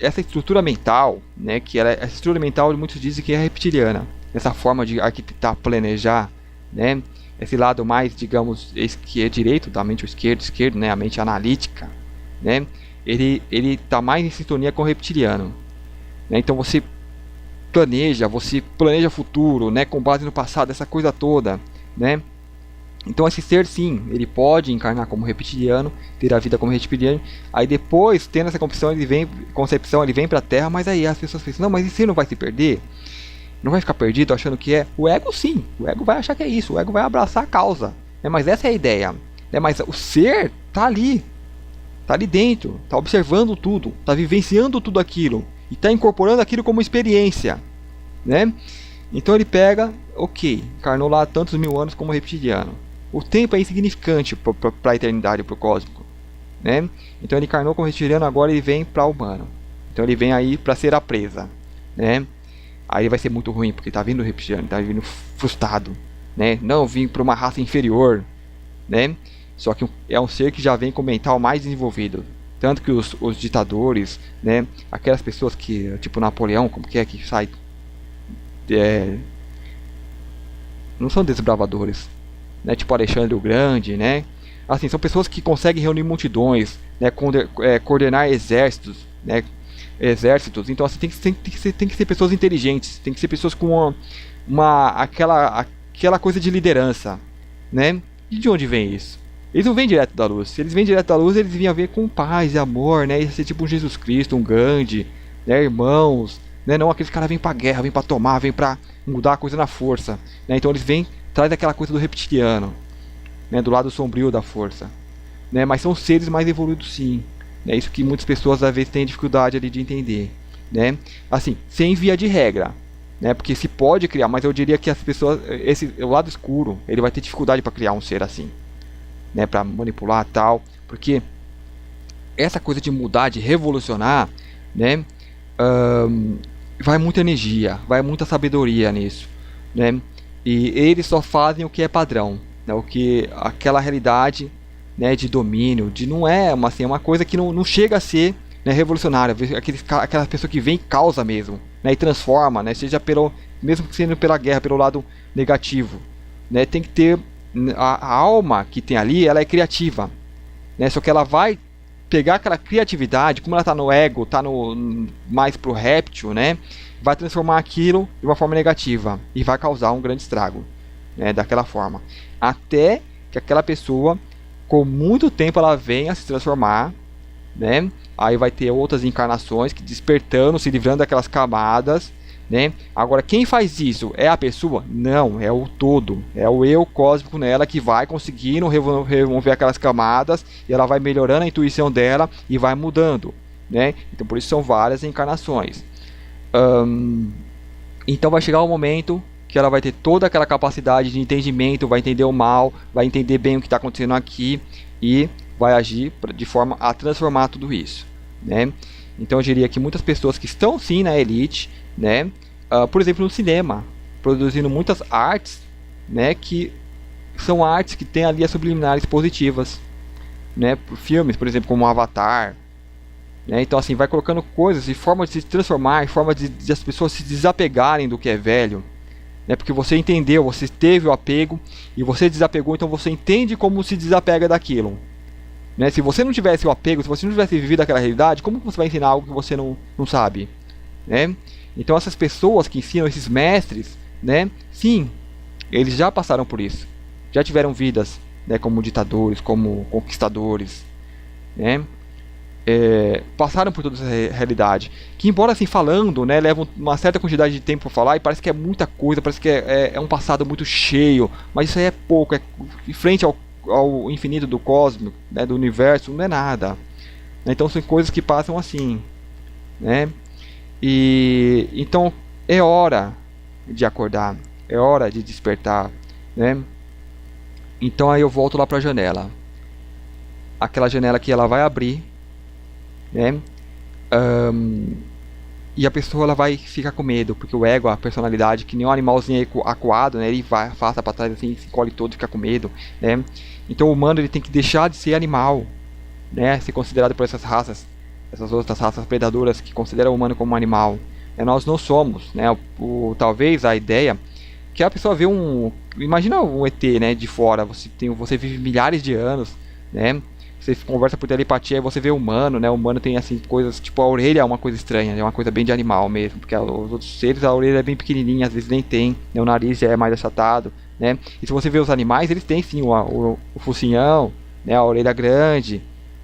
essa estrutura mental, né? Que essa estrutura mental muitos dizem que é reptiliana, essa forma de arquitetar, planejar, né? Esse lado mais, digamos, direito da mente, o esquerdo, né? A mente analítica, né? Ele está mais em sintonia com o reptiliano, né? Então você planeja futuro, né? Com base no passado, essa coisa toda, né? Então esse ser sim, ele pode encarnar como reptiliano, ter a vida como reptiliano. Aí depois, tendo essa concepção, ele vem para a Terra, mas aí as pessoas pensam, não, mas esse ser não vai se perder? Não vai ficar perdido achando que é? O ego sim, o ego vai achar que é isso, o ego vai abraçar a causa, né? Mas essa é a ideia, né? Mas o ser tá ali dentro, tá observando tudo, tá vivenciando tudo aquilo e tá incorporando aquilo como experiência, né? Então ele pega, ok, encarnou lá tantos mil anos como reptiliano. O tempo é insignificante para a eternidade, para o cósmico, né? Então ele encarnou como reptiliano, agora ele vem para o humano. Então ele vem aí para ser a presa, né? Aí vai ser muito ruim, porque está vindo reptiliano, está vindo frustrado, né? Não, vim para uma raça inferior, né? Só que é um ser que já vem com o mental mais desenvolvido. Tanto que os ditadores, né? Aquelas pessoas que, tipo Napoleão, como que sai... não são desbravadores, né? Tipo Alexandre o Grande, né? Assim, são pessoas que conseguem reunir multidões, né? Coordenar exércitos, né? Então assim, tem que ser pessoas inteligentes, tem que ser pessoas com aquela coisa de liderança, né? E de onde vem isso? Eles não vêm direto da luz. Se eles vêm direto da luz, eles vinham a ver com paz e amor, né? Ia ser tipo um Jesus Cristo, um Gandhi, né? Irmãos, né? Não aqueles caras vêm pra guerra, vêm pra tomar, vêm pra mudar a coisa na força, né? Então eles vêm, traz aquela coisa do reptiliano, né? Do lado sombrio da força, né? Mas são seres mais evoluídos sim, É isso que muitas pessoas às vezes têm dificuldade ali de entender, né? Assim, sem via de regra, né? Porque se pode criar, mas eu diria que as pessoas, o lado escuro, ele vai ter dificuldade para criar um ser assim, né? Para manipular tal, porque essa coisa de mudar, de revolucionar, né? Vai muita energia, vai muita sabedoria nisso, né? E eles só fazem o que é padrão, né? O que aquela realidade, né, de domínio, de não é uma, assim, uma coisa que não chega a ser, né, revolucionária, aquela pessoa que vem e causa mesmo, né, e transforma, né, seja pelo, mesmo que sendo pela guerra, pelo lado negativo, né, tem que ter a alma que tem ali, ela é criativa, né, só que ela vai pegar aquela criatividade, como ela está no ego, está no mais pro réptil, né, vai transformar aquilo de uma forma negativa e vai causar um grande estrago, né, daquela forma, até que aquela pessoa com muito tempo ela vem a se transformar, né? Aí vai ter outras encarnações que despertando, se livrando daquelas camadas, né? Agora, quem faz isso é a pessoa? Não, é o todo, é o eu cósmico nela que vai conseguindo remover aquelas camadas e ela vai melhorando a intuição dela e vai mudando, né? Então, por isso são várias encarnações. Então, vai chegar um momento que ela vai ter toda aquela capacidade de entendimento, vai entender o mal, vai entender bem o que está acontecendo aqui e vai agir de forma a transformar tudo isso, né? Então eu diria que muitas pessoas que estão sim na elite, né, por exemplo no cinema, produzindo muitas artes, né, que são artes que têm ali as subliminares positivas, né, filmes, por exemplo, como Avatar, né, então assim vai colocando coisas e formas de se transformar, formas de as pessoas se desapegarem do que é velho. Porque você entendeu, você teve o apego e você desapegou, então você entende como se desapega daquilo, né? Se você não tivesse o apego, se você não tivesse vivido aquela realidade, como você vai ensinar algo que você não sabe, né? Então essas pessoas que ensinam, esses mestres, né? Sim, eles já passaram por isso, já tiveram vidas, né, como ditadores, como conquistadores, né? Passaram por toda essa realidade, que embora assim falando, né, levam uma certa quantidade de tempo para falar e parece que é muita coisa, parece que é um passado muito cheio, mas isso aí é pouco, em frente ao infinito do cosmos, né, do universo, não é nada, né? Então são coisas que passam assim, né? E então é hora de acordar, é hora de despertar, né? Então aí eu volto lá para a janela, aquela janela que ela vai abrir, né? E a pessoa ela vai ficar com medo, porque o ego, a personalidade, que nem um animalzinho acuado, né? Ele vai, afasta para trás assim, se encolhe todo e fica com medo, né? Então o humano ele tem que deixar de ser animal, né? Ser considerado por essas raças, essas outras raças predadoras que consideram o humano como um animal. Nós não somos, né? Talvez a ideia que a pessoa vê imagina um ET, né? De fora, você vive milhares de anos, né? Você conversa por telepatia e você vê o humano, né? O humano tem assim coisas, tipo a orelha é uma coisa estranha, é uma coisa bem de animal mesmo, porque os outros seres a orelha é bem pequenininha, às vezes nem tem, né? O nariz já é mais achatado, né? E se você vê os animais, eles têm sim o focinhão, né? A orelha grande,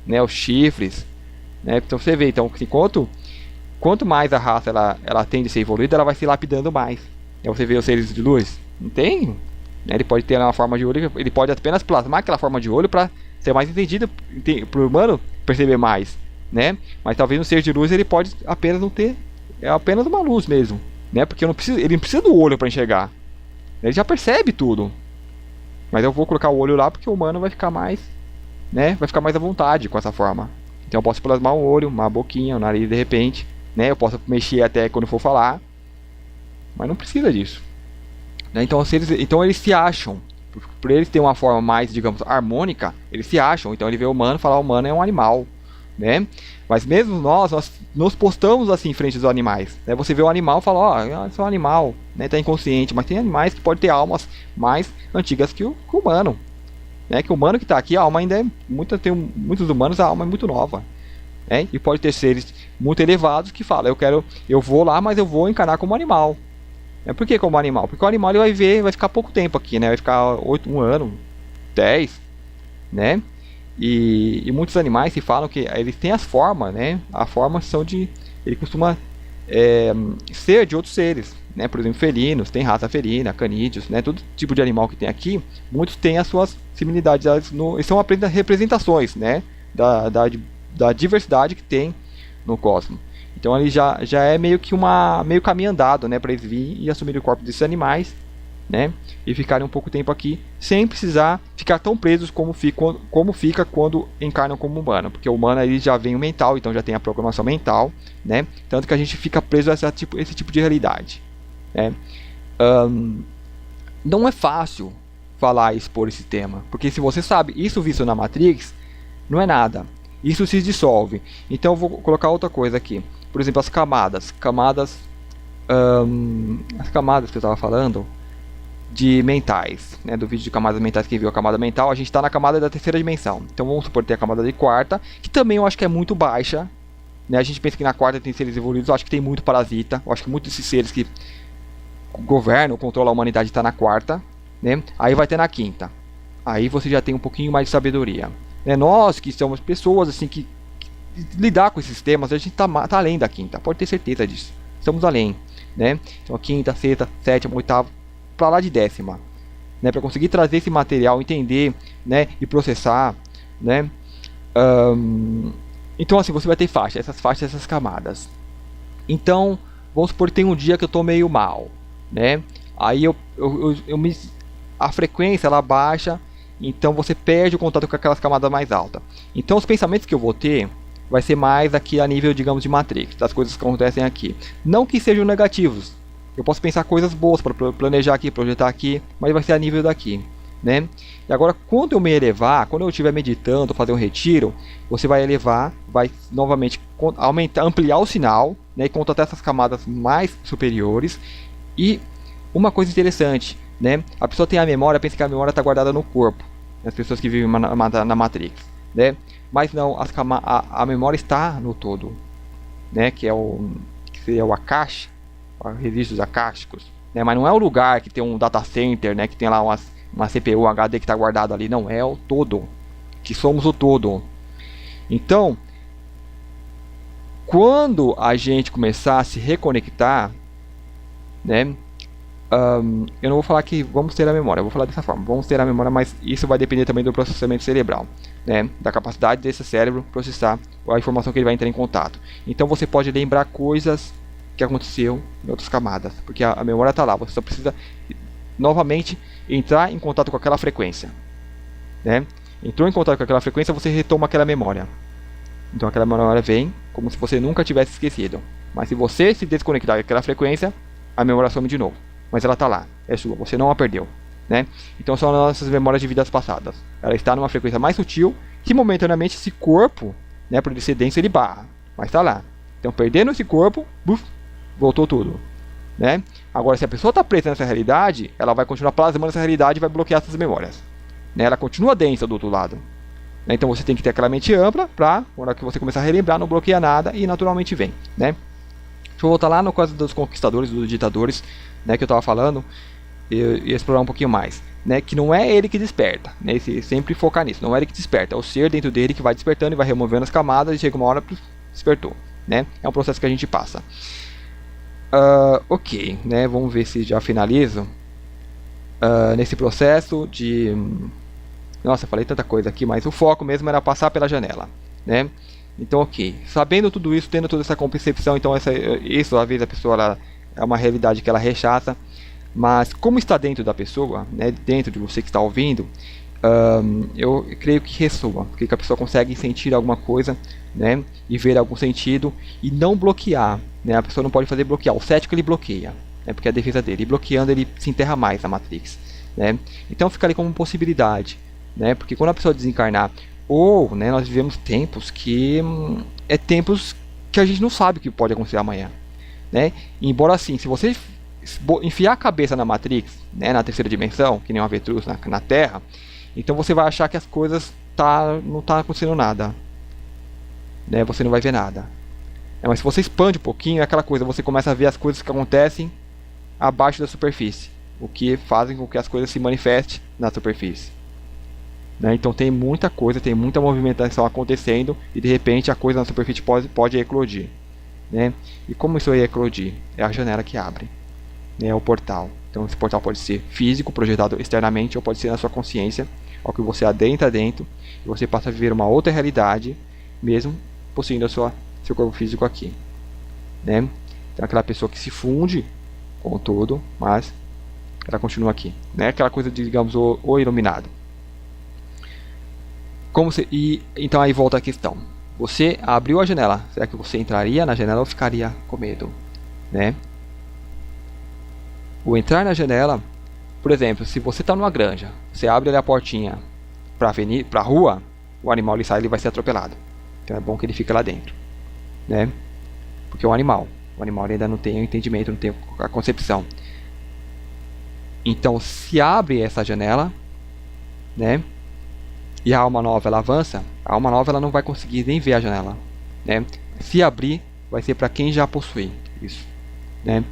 né? Os chifres, né? Então você vê, então assim, quanto mais a raça ela tende a ser evoluída, ela vai se lapidando mais. Aí você vê os seres de luz, não tem, né? Ele pode ter uma forma de olho, ele pode apenas plasmar aquela forma de olho para ser mais entendido para o humano perceber mais, né? Mas talvez no ser de luz ele pode apenas não ter, é apenas uma luz mesmo, né? Porque ele não precisa do olho para enxergar, ele já percebe tudo. Mas eu vou colocar o olho lá porque o humano vai ficar mais, né? Vai ficar mais à vontade com essa forma. Então eu posso plasmar um olho, uma boquinha, um nariz de repente, né? Eu posso mexer até quando for falar, mas não precisa disso, né? Então eles se acham. Por eles terem uma forma mais, digamos, harmônica, eles se acham. Então ele vê o humano e fala, o humano é um animal, né? Mas mesmo nós nos postamos assim em frente dos animais, né? Você vê o animal e fala, ó, isso é um animal, né? Tá inconsciente. Mas tem animais que podem ter almas mais antigas que o humano, né? Que o humano que tá aqui, a alma ainda tem muitos humanos, a alma é muito nova, né? E pode ter seres muito elevados que falam, eu vou lá, mas eu vou encarnar como animal. Por que como animal? Porque o animal ele vai ficar pouco tempo aqui, né? Vai ficar 1 ano, 10, né? E muitos animais se falam que eles têm as formas, né? As formas são ele costuma ser de outros seres, né? Por exemplo, felinos, tem raça felina, canídeos, né? Todo tipo de animal que tem aqui, muitos têm as suas similaridades, eles são apenas representações, né? da diversidade que tem no cosmos. Então ele já é meio que meio caminho andado, né, para eles virem e assumirem o corpo desses animais, né, e ficarem um pouco tempo aqui, sem precisar ficar tão presos como fica quando encarnam como humano, porque o humano ele já vem o mental, então já tem a programação mental, né, tanto que a gente fica preso a esse tipo de realidade, né. Não é fácil falar e expor esse tema, porque se você sabe isso visto na Matrix, não é nada, isso se dissolve. Então eu vou colocar outra coisa aqui, por exemplo, as camadas as camadas que eu estava falando de mentais, né, do vídeo de camadas mentais. Quem viu a camada mental, a gente está na camada da terceira dimensão. Então vamos supor que tem a camada de quarta, que também eu acho que é muito baixa, né? A gente pensa que na quarta tem seres evoluídos, eu acho que tem muito parasita, eu acho que muitos desses seres que governam, controlam a humanidade está na quarta, né? Aí vai ter na quinta, aí você já tem um pouquinho mais de sabedoria, né? Nós que somos pessoas assim que lidar com esses temas, a gente tá além da quinta, pode ter certeza disso, estamos além, né? Então a quinta, sexta, sétima, oitava, para lá de décima, né, para conseguir trazer esse material, entender, né, e processar, né. Então assim, você vai ter faixas, essas camadas. Então vamos supor que tem um dia que eu estou meio mal, né, aí a frequência ela baixa, então você perde o contato com aquelas camadas mais altas. Então os pensamentos que eu vou ter vai ser mais aqui a nível, digamos, de Matrix, das coisas que acontecem aqui, não que sejam negativos. Eu posso pensar coisas boas para planejar aqui, projetar aqui, mas vai ser a nível daqui, né? E agora, quando eu me elevar, quando eu estiver meditando, fazer um retiro, você vai elevar, vai novamente ampliar o sinal, né? E contatar essas camadas mais superiores. E uma coisa interessante, né? A pessoa tem a memória, pensa que a memória está guardada no corpo, as pessoas que vivem na Matrix, né? Mas não, a memória está no todo, né? Que seria o Akash, registros acásticos, né? Mas não é o lugar que tem um data center, né, que tem lá uma CPU, um HD que está guardado ali, não, é o todo, que somos o todo. Então, quando a gente começar a se reconectar, né, eu não vou falar que vamos ter a memória, eu vou falar dessa forma, vamos ter a memória, mas isso vai depender também do processamento cerebral, né, da capacidade desse cérebro processar a informação que ele vai entrar em contato. Então você pode lembrar coisas que aconteceu em outras camadas, porque a memória está lá, você só precisa novamente entrar em contato com aquela frequência, né? Entrou em contato com aquela frequência, você retoma aquela memória, então aquela memória vem como se você nunca tivesse esquecido, mas se você se desconectar daquela frequência, a memória some de novo, mas ela está lá, é sua, você não a perdeu, né? Então são nossas memórias de vidas passadas, ela está numa frequência mais sutil, que momentaneamente esse corpo, né, por ele ser denso, ele barra, mas está lá. Então perdendo esse corpo, voltou tudo, né? Agora, se a pessoa está presa nessa realidade, ela vai continuar plasmando essa realidade e vai bloquear essas memórias, né? Ela continua densa do outro lado, né? Então você tem que ter aquela mente ampla para, na hora que você começar a relembrar, não bloqueia nada e naturalmente vem, né? Deixa eu voltar lá no caso dos conquistadores, dos ditadores, né, que eu estava falando, e explorar um pouquinho mais, né? Que não é ele que desperta, né? Sempre focar nisso, não é ele que desperta, é o ser dentro dele que vai despertando e vai removendo as camadas e chega uma hora, despertou, né? É um processo que a gente passa. Ok, né? Vamos ver se já finalizo nesse processo de... Nossa, falei tanta coisa aqui, mas o foco mesmo era passar pela janela, né? Então, ok. Sabendo tudo isso, tendo toda essa concepção, então isso às vezes a pessoa ela, é uma realidade que ela rechaça, mas como está dentro da pessoa, né? Dentro de você que está ouvindo, eu creio que ressoa, porque a pessoa consegue sentir alguma coisa, né, e ver algum sentido e não bloquear, né? A pessoa não pode fazer bloquear, o cético ele bloqueia, né, porque é a defesa dele, e bloqueando ele se enterra mais na Matrix, né? Então fica ali como possibilidade, né, porque quando a pessoa desencarnar, ou, né, nós vivemos tempos que tempos que a gente não sabe o que pode acontecer amanhã, né? Embora assim, se você enfiar a cabeça na Matrix, né, na terceira dimensão, que nem um avestruz na Terra, então você vai achar que as coisas não tá acontecendo nada, né? Você não vai ver nada. Mas se você expande um pouquinho, é aquela coisa, você começa a ver as coisas que acontecem abaixo da superfície, o que fazem com que as coisas se manifestem na superfície, né? Então tem muita coisa, tem muita movimentação acontecendo e de repente a coisa na superfície pode eclodir, né? E como isso aí eclodir? É a janela que abre, né? É o portal. Então esse portal pode ser físico, projetado externamente, ou pode ser na sua consciência, ao que você adentra dentro e você passa a viver uma outra realidade, mesmo possuindo seu corpo físico aqui, né? Então aquela pessoa que se funde com o todo, mas ela continua aqui, né? Aquela coisa de, digamos, o iluminado. Então aí volta a questão. Você abriu a janela, será que você entraria na janela ou ficaria com medo, né? O entrar na janela, por exemplo, se você está numa granja, você abre ali a portinha para a rua, o animal ele sai, ele vai ser atropelado. Então é bom que ele fique lá dentro, né? Porque é um animal. O animal ainda não tem o entendimento, não tem a concepção. Então, se abre essa janela, né? E a alma nova ela avança, a alma nova ela não vai conseguir nem ver a janela, né? Se abrir, vai ser para quem já possui isso, né?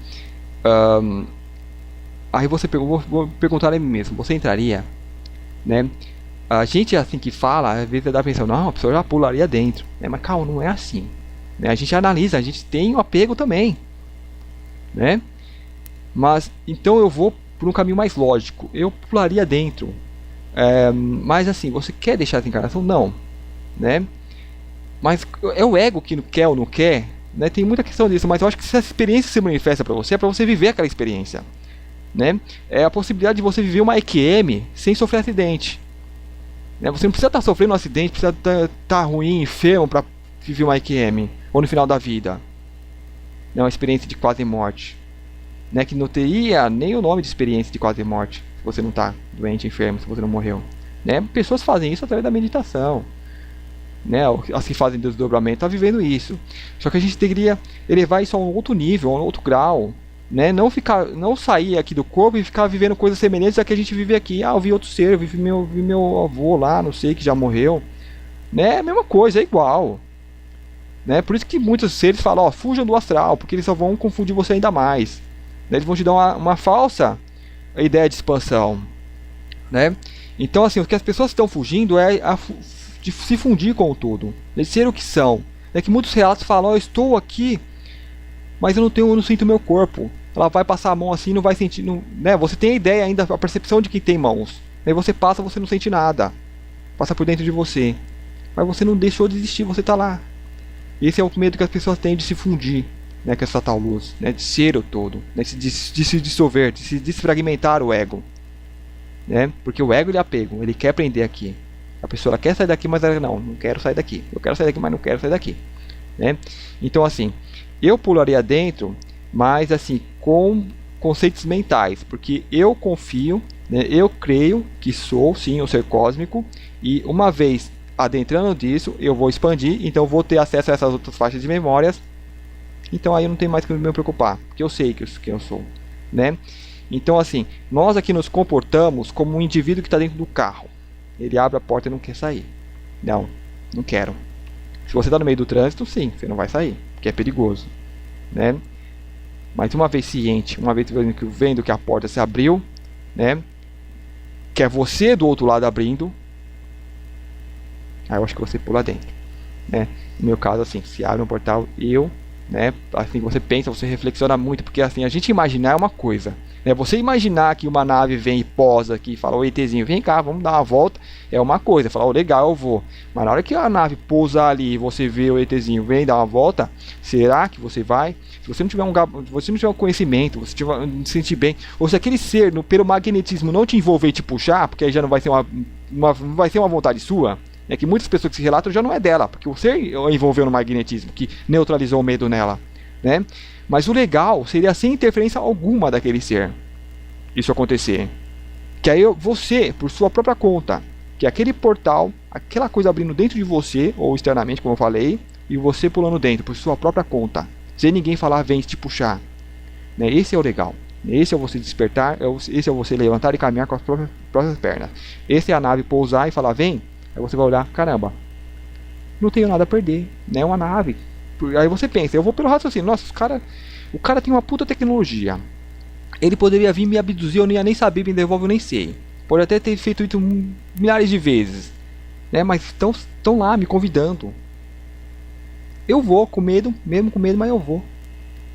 Aí vou perguntar a mim mesmo, você entraria, né? A gente assim que fala, às vezes dá a pensão, não, a pessoa já pularia dentro, né? Mas calma, não é assim, né? A gente analisa, a gente tem o apego também, né? Mas então eu vou por um caminho mais lógico, eu pularia dentro. Mas assim, você quer deixar essa encarnação? Não, né? Mas é o ego que quer ou não quer, né? Tem muita questão disso, mas eu acho que se essa experiência se manifesta para você, é para você viver aquela experiência, né? É a possibilidade de você viver uma EQM sem sofrer acidente, né? Você não precisa estar sofrendo um acidente, precisa estar ruim, enfermo para viver uma EQM, ou no final da vida, né? Uma experiência de quase morte, né? Que não teria nem o nome de experiência de quase morte se você não está doente, enfermo, se você não morreu, né? Pessoas fazem isso através da meditação, né? As que fazem desdobramento estão vivendo isso. Só que a gente deveria elevar isso a um outro nível, a um outro grau, né? Não sair aqui do corpo e ficar vivendo coisas semelhantes a que a gente vive aqui. Ah, eu vi outro ser, eu vi meu avô lá, não sei, que já morreu, né? É a mesma coisa, é igual, né? Por isso que muitos seres falam, ó, fujam do astral, porque eles só vão confundir você ainda mais, né? Eles vão te dar uma falsa ideia de expansão, né? Então assim, o que as pessoas estão fugindo é de se fundir com o todo, de ser o que são. É que muitos relatos falam, eu estou aqui, mas eu não sinto meu corpo. Ela vai passar a mão assim, não vai sentir, não, né? Você tem a ideia ainda, a percepção de que tem mãos. Aí você passa, você não sente nada, passa por dentro de você, mas você não deixou de existir, você está lá. Esse é o medo que as pessoas têm de se fundir, né, com essa tal luz, né, de ser o todo, né, de se dissolver, de se desfragmentar o ego, né, porque o ego ele é apego, ele quer prender aqui. A pessoa ela quer sair daqui, mas ela não quero sair daqui. Eu quero sair daqui, mas não quero sair daqui, né? Então assim, eu pularia dentro, mas assim com conceitos mentais, porque eu confio, né, eu creio que sou sim um ser cósmico e uma vez adentrando disso, eu vou expandir, então eu vou ter acesso a essas outras faixas de memórias. Então aí eu não tenho mais que me preocupar, porque eu sei que eu sou, né? Então assim, nós aqui nos comportamos como um indivíduo que está dentro do carro. Ele abre a porta e não quer sair. Não quero. Se você está no meio do trânsito, sim, você não vai sair, porque é perigoso, né? Mas uma vez ciente, uma vez vendo que a porta se abriu, né? Que é você do outro lado abrindo, aí eu acho que você pula dentro, né? No meu caso, assim, se abre um portal, né? Assim, você pensa, você reflexiona muito, porque assim, a gente imaginar é uma coisa, né? Você imaginar que uma nave vem e posa aqui e fala, ô ETzinho, vem cá, vamos dar uma volta, é uma coisa, fala, ô legal, eu vou. Mas na hora que a nave pousar ali e você vê o ETzinho, vem dar uma volta, será que você vai? Se você não tiver um conhecimento, você não se sentir bem, ou se aquele ser, pelo magnetismo, não te envolver e te puxar, porque aí já não vai ser vai ser uma vontade sua, é que muitas pessoas que se relatam já não é dela, porque o ser envolveu no magnetismo, que neutralizou o medo nela, né? Mas o legal seria sem interferência alguma daquele ser, isso acontecer. Que aí você, por sua própria conta, que aquele portal, aquela coisa abrindo dentro de você, ou externamente, como eu falei, e você pulando dentro, por sua própria conta, sem ninguém falar, vem te puxar, né? Esse é o legal. Esse é você despertar, esse é você levantar e caminhar com as próprias pernas. Esse é a nave pousar e falar, vem. Aí você vai olhar, caramba, não tenho nada a perder, né? É uma nave. Aí você pensa, eu vou pelo raciocínio, nossa, o cara tem uma puta tecnologia. Ele poderia vir me abduzir, eu não ia nem saber, me devolve, eu nem sei. Pode até ter feito isso milhares de vezes, né? Mas estão lá me convidando. Eu vou com medo, mesmo com medo, mas eu vou,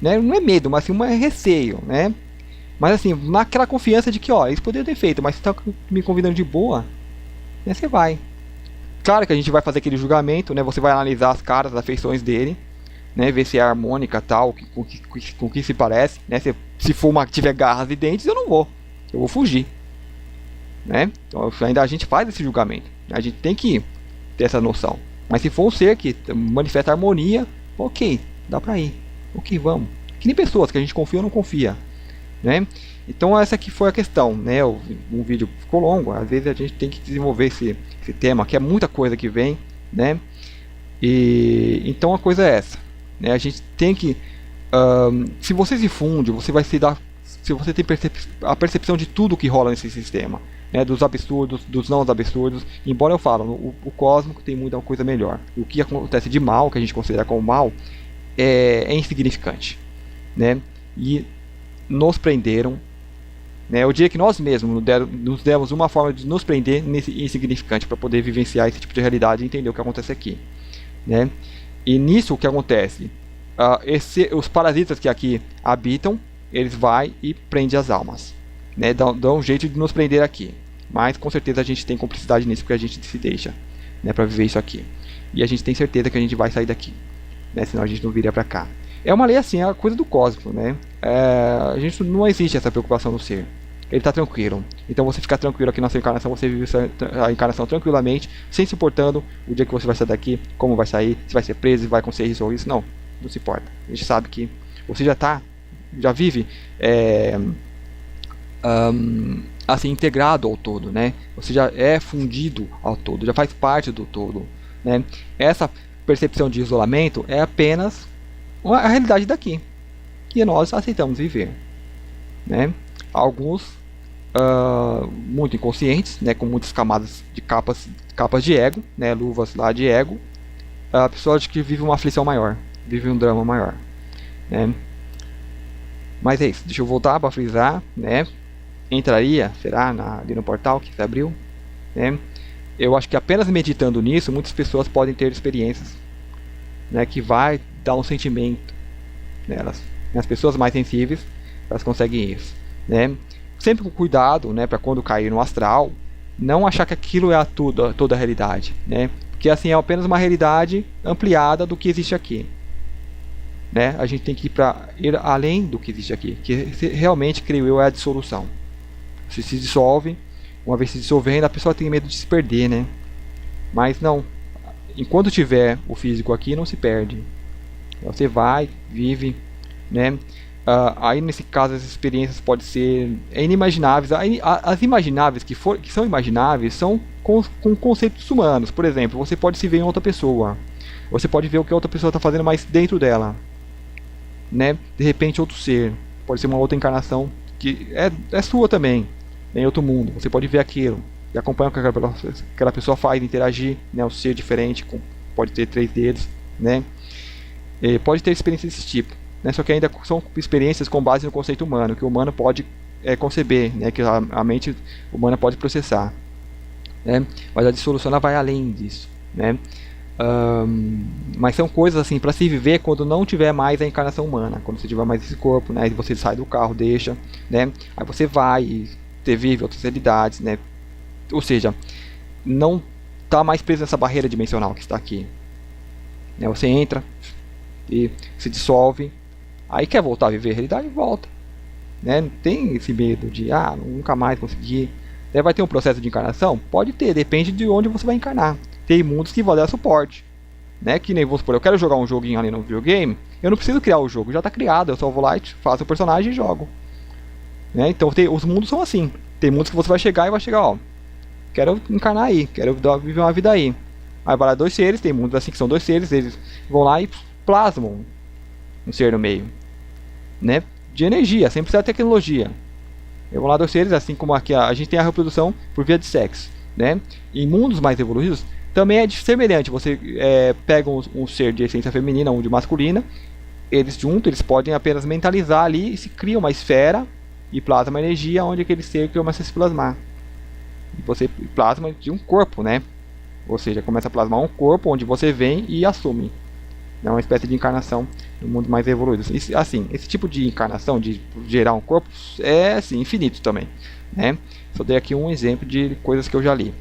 né? Não é medo, mas assim, é receio, né? Mas assim, naquela confiança de que, ó, eles poderiam ter feito, mas se tá me convidando de boa, né? Você vai. Claro que a gente vai fazer aquele julgamento, né? Você vai analisar as caras, as feições dele, né? Ver se é harmônica, tal, com que se parece, né? Se for uma que tiver garras e dentes, eu não vou. Eu vou fugir, né? Então, ainda a gente faz esse julgamento. A gente tem que ter essa noção. Mas se for um ser que manifesta harmonia, ok, dá pra ir. Ok, vamos. Que nem pessoas que a gente confia ou não confia, né? Então essa aqui foi a questão, né? Um vídeo ficou longo, às vezes a gente tem que desenvolver esse tema, que é muita coisa que vem, né? E então a coisa é essa, né? A gente tem que, se você se funde, você vai se dar, se você tem a percepção de tudo que rola nesse sistema, né? Dos absurdos, dos não absurdos. Embora eu falo, o cósmico tem muita coisa melhor. O que acontece de mal, que a gente considera como mal, é insignificante, né? E nos prenderam, né? Eu diria que nós mesmos nos demos uma forma de nos prender nesse insignificante para poder vivenciar esse tipo de realidade e entender o que acontece aqui, né? E nisso o que acontece? Os parasitas que aqui habitam, eles vão e prendem as almas, né? Dão um jeito de nos prender aqui, mas com certeza a gente tem cumplicidade nisso porque a gente se deixa, né, para viver isso aqui. E a gente tem certeza que a gente vai sair daqui, né? Senão a gente não viria para cá. É uma lei assim, é a coisa do cósmico, né? A gente não existe essa preocupação no ser. Ele está tranquilo. Então você fica tranquilo aqui na sua encarnação, você vive a encarnação tranquilamente, sem se importando o dia que você vai sair daqui, como vai sair, se vai ser preso, se vai acontecer isso ou isso. Não se importa. A gente sabe que você já vive assim, integrado ao todo, né? Você já é fundido ao todo, já faz parte do todo, né? Essa percepção de isolamento é apenas a realidade daqui, que nós aceitamos viver, né? Alguns muito inconscientes, né, com muitas camadas de capas de ego, né, luvas lá de ego, a pessoa que vive uma aflição maior, vive um drama maior, né? Mas é isso, deixa eu voltar para frisar, né? Entraria, será, ali no portal que se abriu, né? Eu acho que apenas meditando nisso, muitas pessoas podem ter experiências, né, que vai dar um sentimento nelas. As pessoas mais sensíveis, elas conseguem isso, né? Sempre com cuidado, né, para quando cair no astral, não achar que aquilo é toda a realidade, né? Porque assim é apenas uma realidade ampliada do que existe aqui, né? A gente tem que ir além do que existe aqui, que realmente, creio eu, é a dissolução. Se dissolve, uma vez se dissolvendo, a pessoa tem medo de se perder, né? Mas não, enquanto tiver o físico aqui, não se perde. Você vai, vive, né? Aí nesse caso as experiências podem ser inimagináveis. As imagináveis que são imagináveis são com conceitos humanos. Por exemplo, você pode se ver em outra pessoa. Você pode ver o que a outra pessoa está fazendo, mas dentro dela, né? De repente outro ser, pode ser uma outra encarnação que é sua também, em outro mundo. Você pode ver aquilo e acompanhar o que aquela pessoa faz, interagir, né? Um ser diferente, pode ter 3 dedos, né? Pode ter experiências desse tipo, né? Só que ainda são experiências com base no conceito humano, que o humano pode conceber, né? Que a mente humana pode processar, né? Mas a dissolução ela vai além disso, né? Mas são coisas assim para se viver quando não tiver mais a encarnação humana, quando você tiver mais esse corpo, né? Você sai do carro, deixa, né? Aí você vai e você vive outras realidades, né? Ou seja, não está mais preso nessa barreira dimensional que está aqui, né? Você entra e se dissolve, aí quer voltar a viver a realidade, volta, né? Não tem esse medo de nunca mais conseguir. Vai ter um processo de encarnação? Pode ter, depende de onde você vai encarnar. Tem mundos que vão dar suporte, né? Que nem, vamos supor, eu quero jogar um joguinho ali no videogame, eu não preciso criar o jogo, já está criado, eu só vou lá e faço o personagem e jogo, né? Então os mundos são assim. Tem mundos que você vai chegar, quero encarnar aí, quero viver uma vida aí. Aí vai lá 2 seres, tem mundos assim que são 2 seres, eles vão lá e plasmam um ser no meio, né? De energia, sem precisar de tecnologia. Eu vou lá 2 seres, assim como aqui a gente tem a reprodução por via de sexo, né? Em mundos mais evoluídos também é semelhante. Você pega um ser de essência feminina, um de masculina, eles juntos, eles podem apenas mentalizar ali e se cria uma esfera e plasma uma energia onde aquele ser começa a se plasmar. E você plasma de um corpo, né? Ou seja, começa a plasmar um corpo onde você vem e assume. É uma espécie de encarnação no mundo mais evoluído. Assim, esse tipo de encarnação, de gerar um corpo, é assim, infinito também, né? Só dei aqui um exemplo de coisas que eu já li.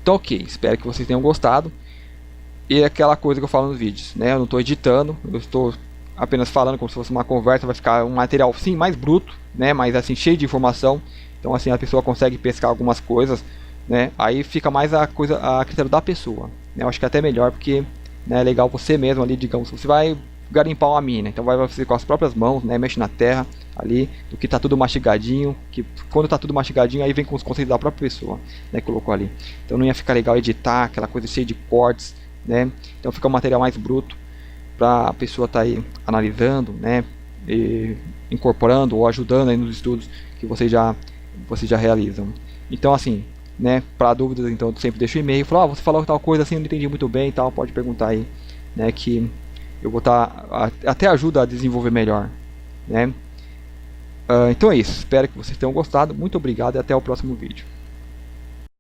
Então ok, espero que vocês tenham gostado. E é aquela coisa que eu falo nos vídeos, né? Eu não estou editando, eu estou apenas falando como se fosse uma conversa, vai ficar um material sim mais bruto, né? Mas assim cheio de informação. Então assim a pessoa consegue pescar algumas coisas, né? Aí fica mais a coisa a critério da pessoa, né? Eu acho que é até melhor porque, né, é legal você mesmo ali, digamos, você vai garimpar uma mina, então vai fazer com as próprias mãos, né? Mexe na terra ali, do que tá tudo mastigadinho, que quando tá tudo mastigadinho aí vem com os conceitos da própria pessoa, né? Que colocou ali. Então não ia ficar legal editar aquela coisa cheia de cortes, né? Então fica um material mais bruto para a pessoa estar aí analisando, né? E incorporando ou ajudando aí nos estudos que vocês já realizam. Então assim, né? Para dúvidas então eu sempre deixo o e-mail, falo, você falou tal coisa assim, eu não entendi muito bem e tal, pode perguntar aí, né? Que eu vou estar até ajuda a desenvolver melhor, né? Então é isso, espero que vocês tenham gostado, muito obrigado e até o próximo vídeo.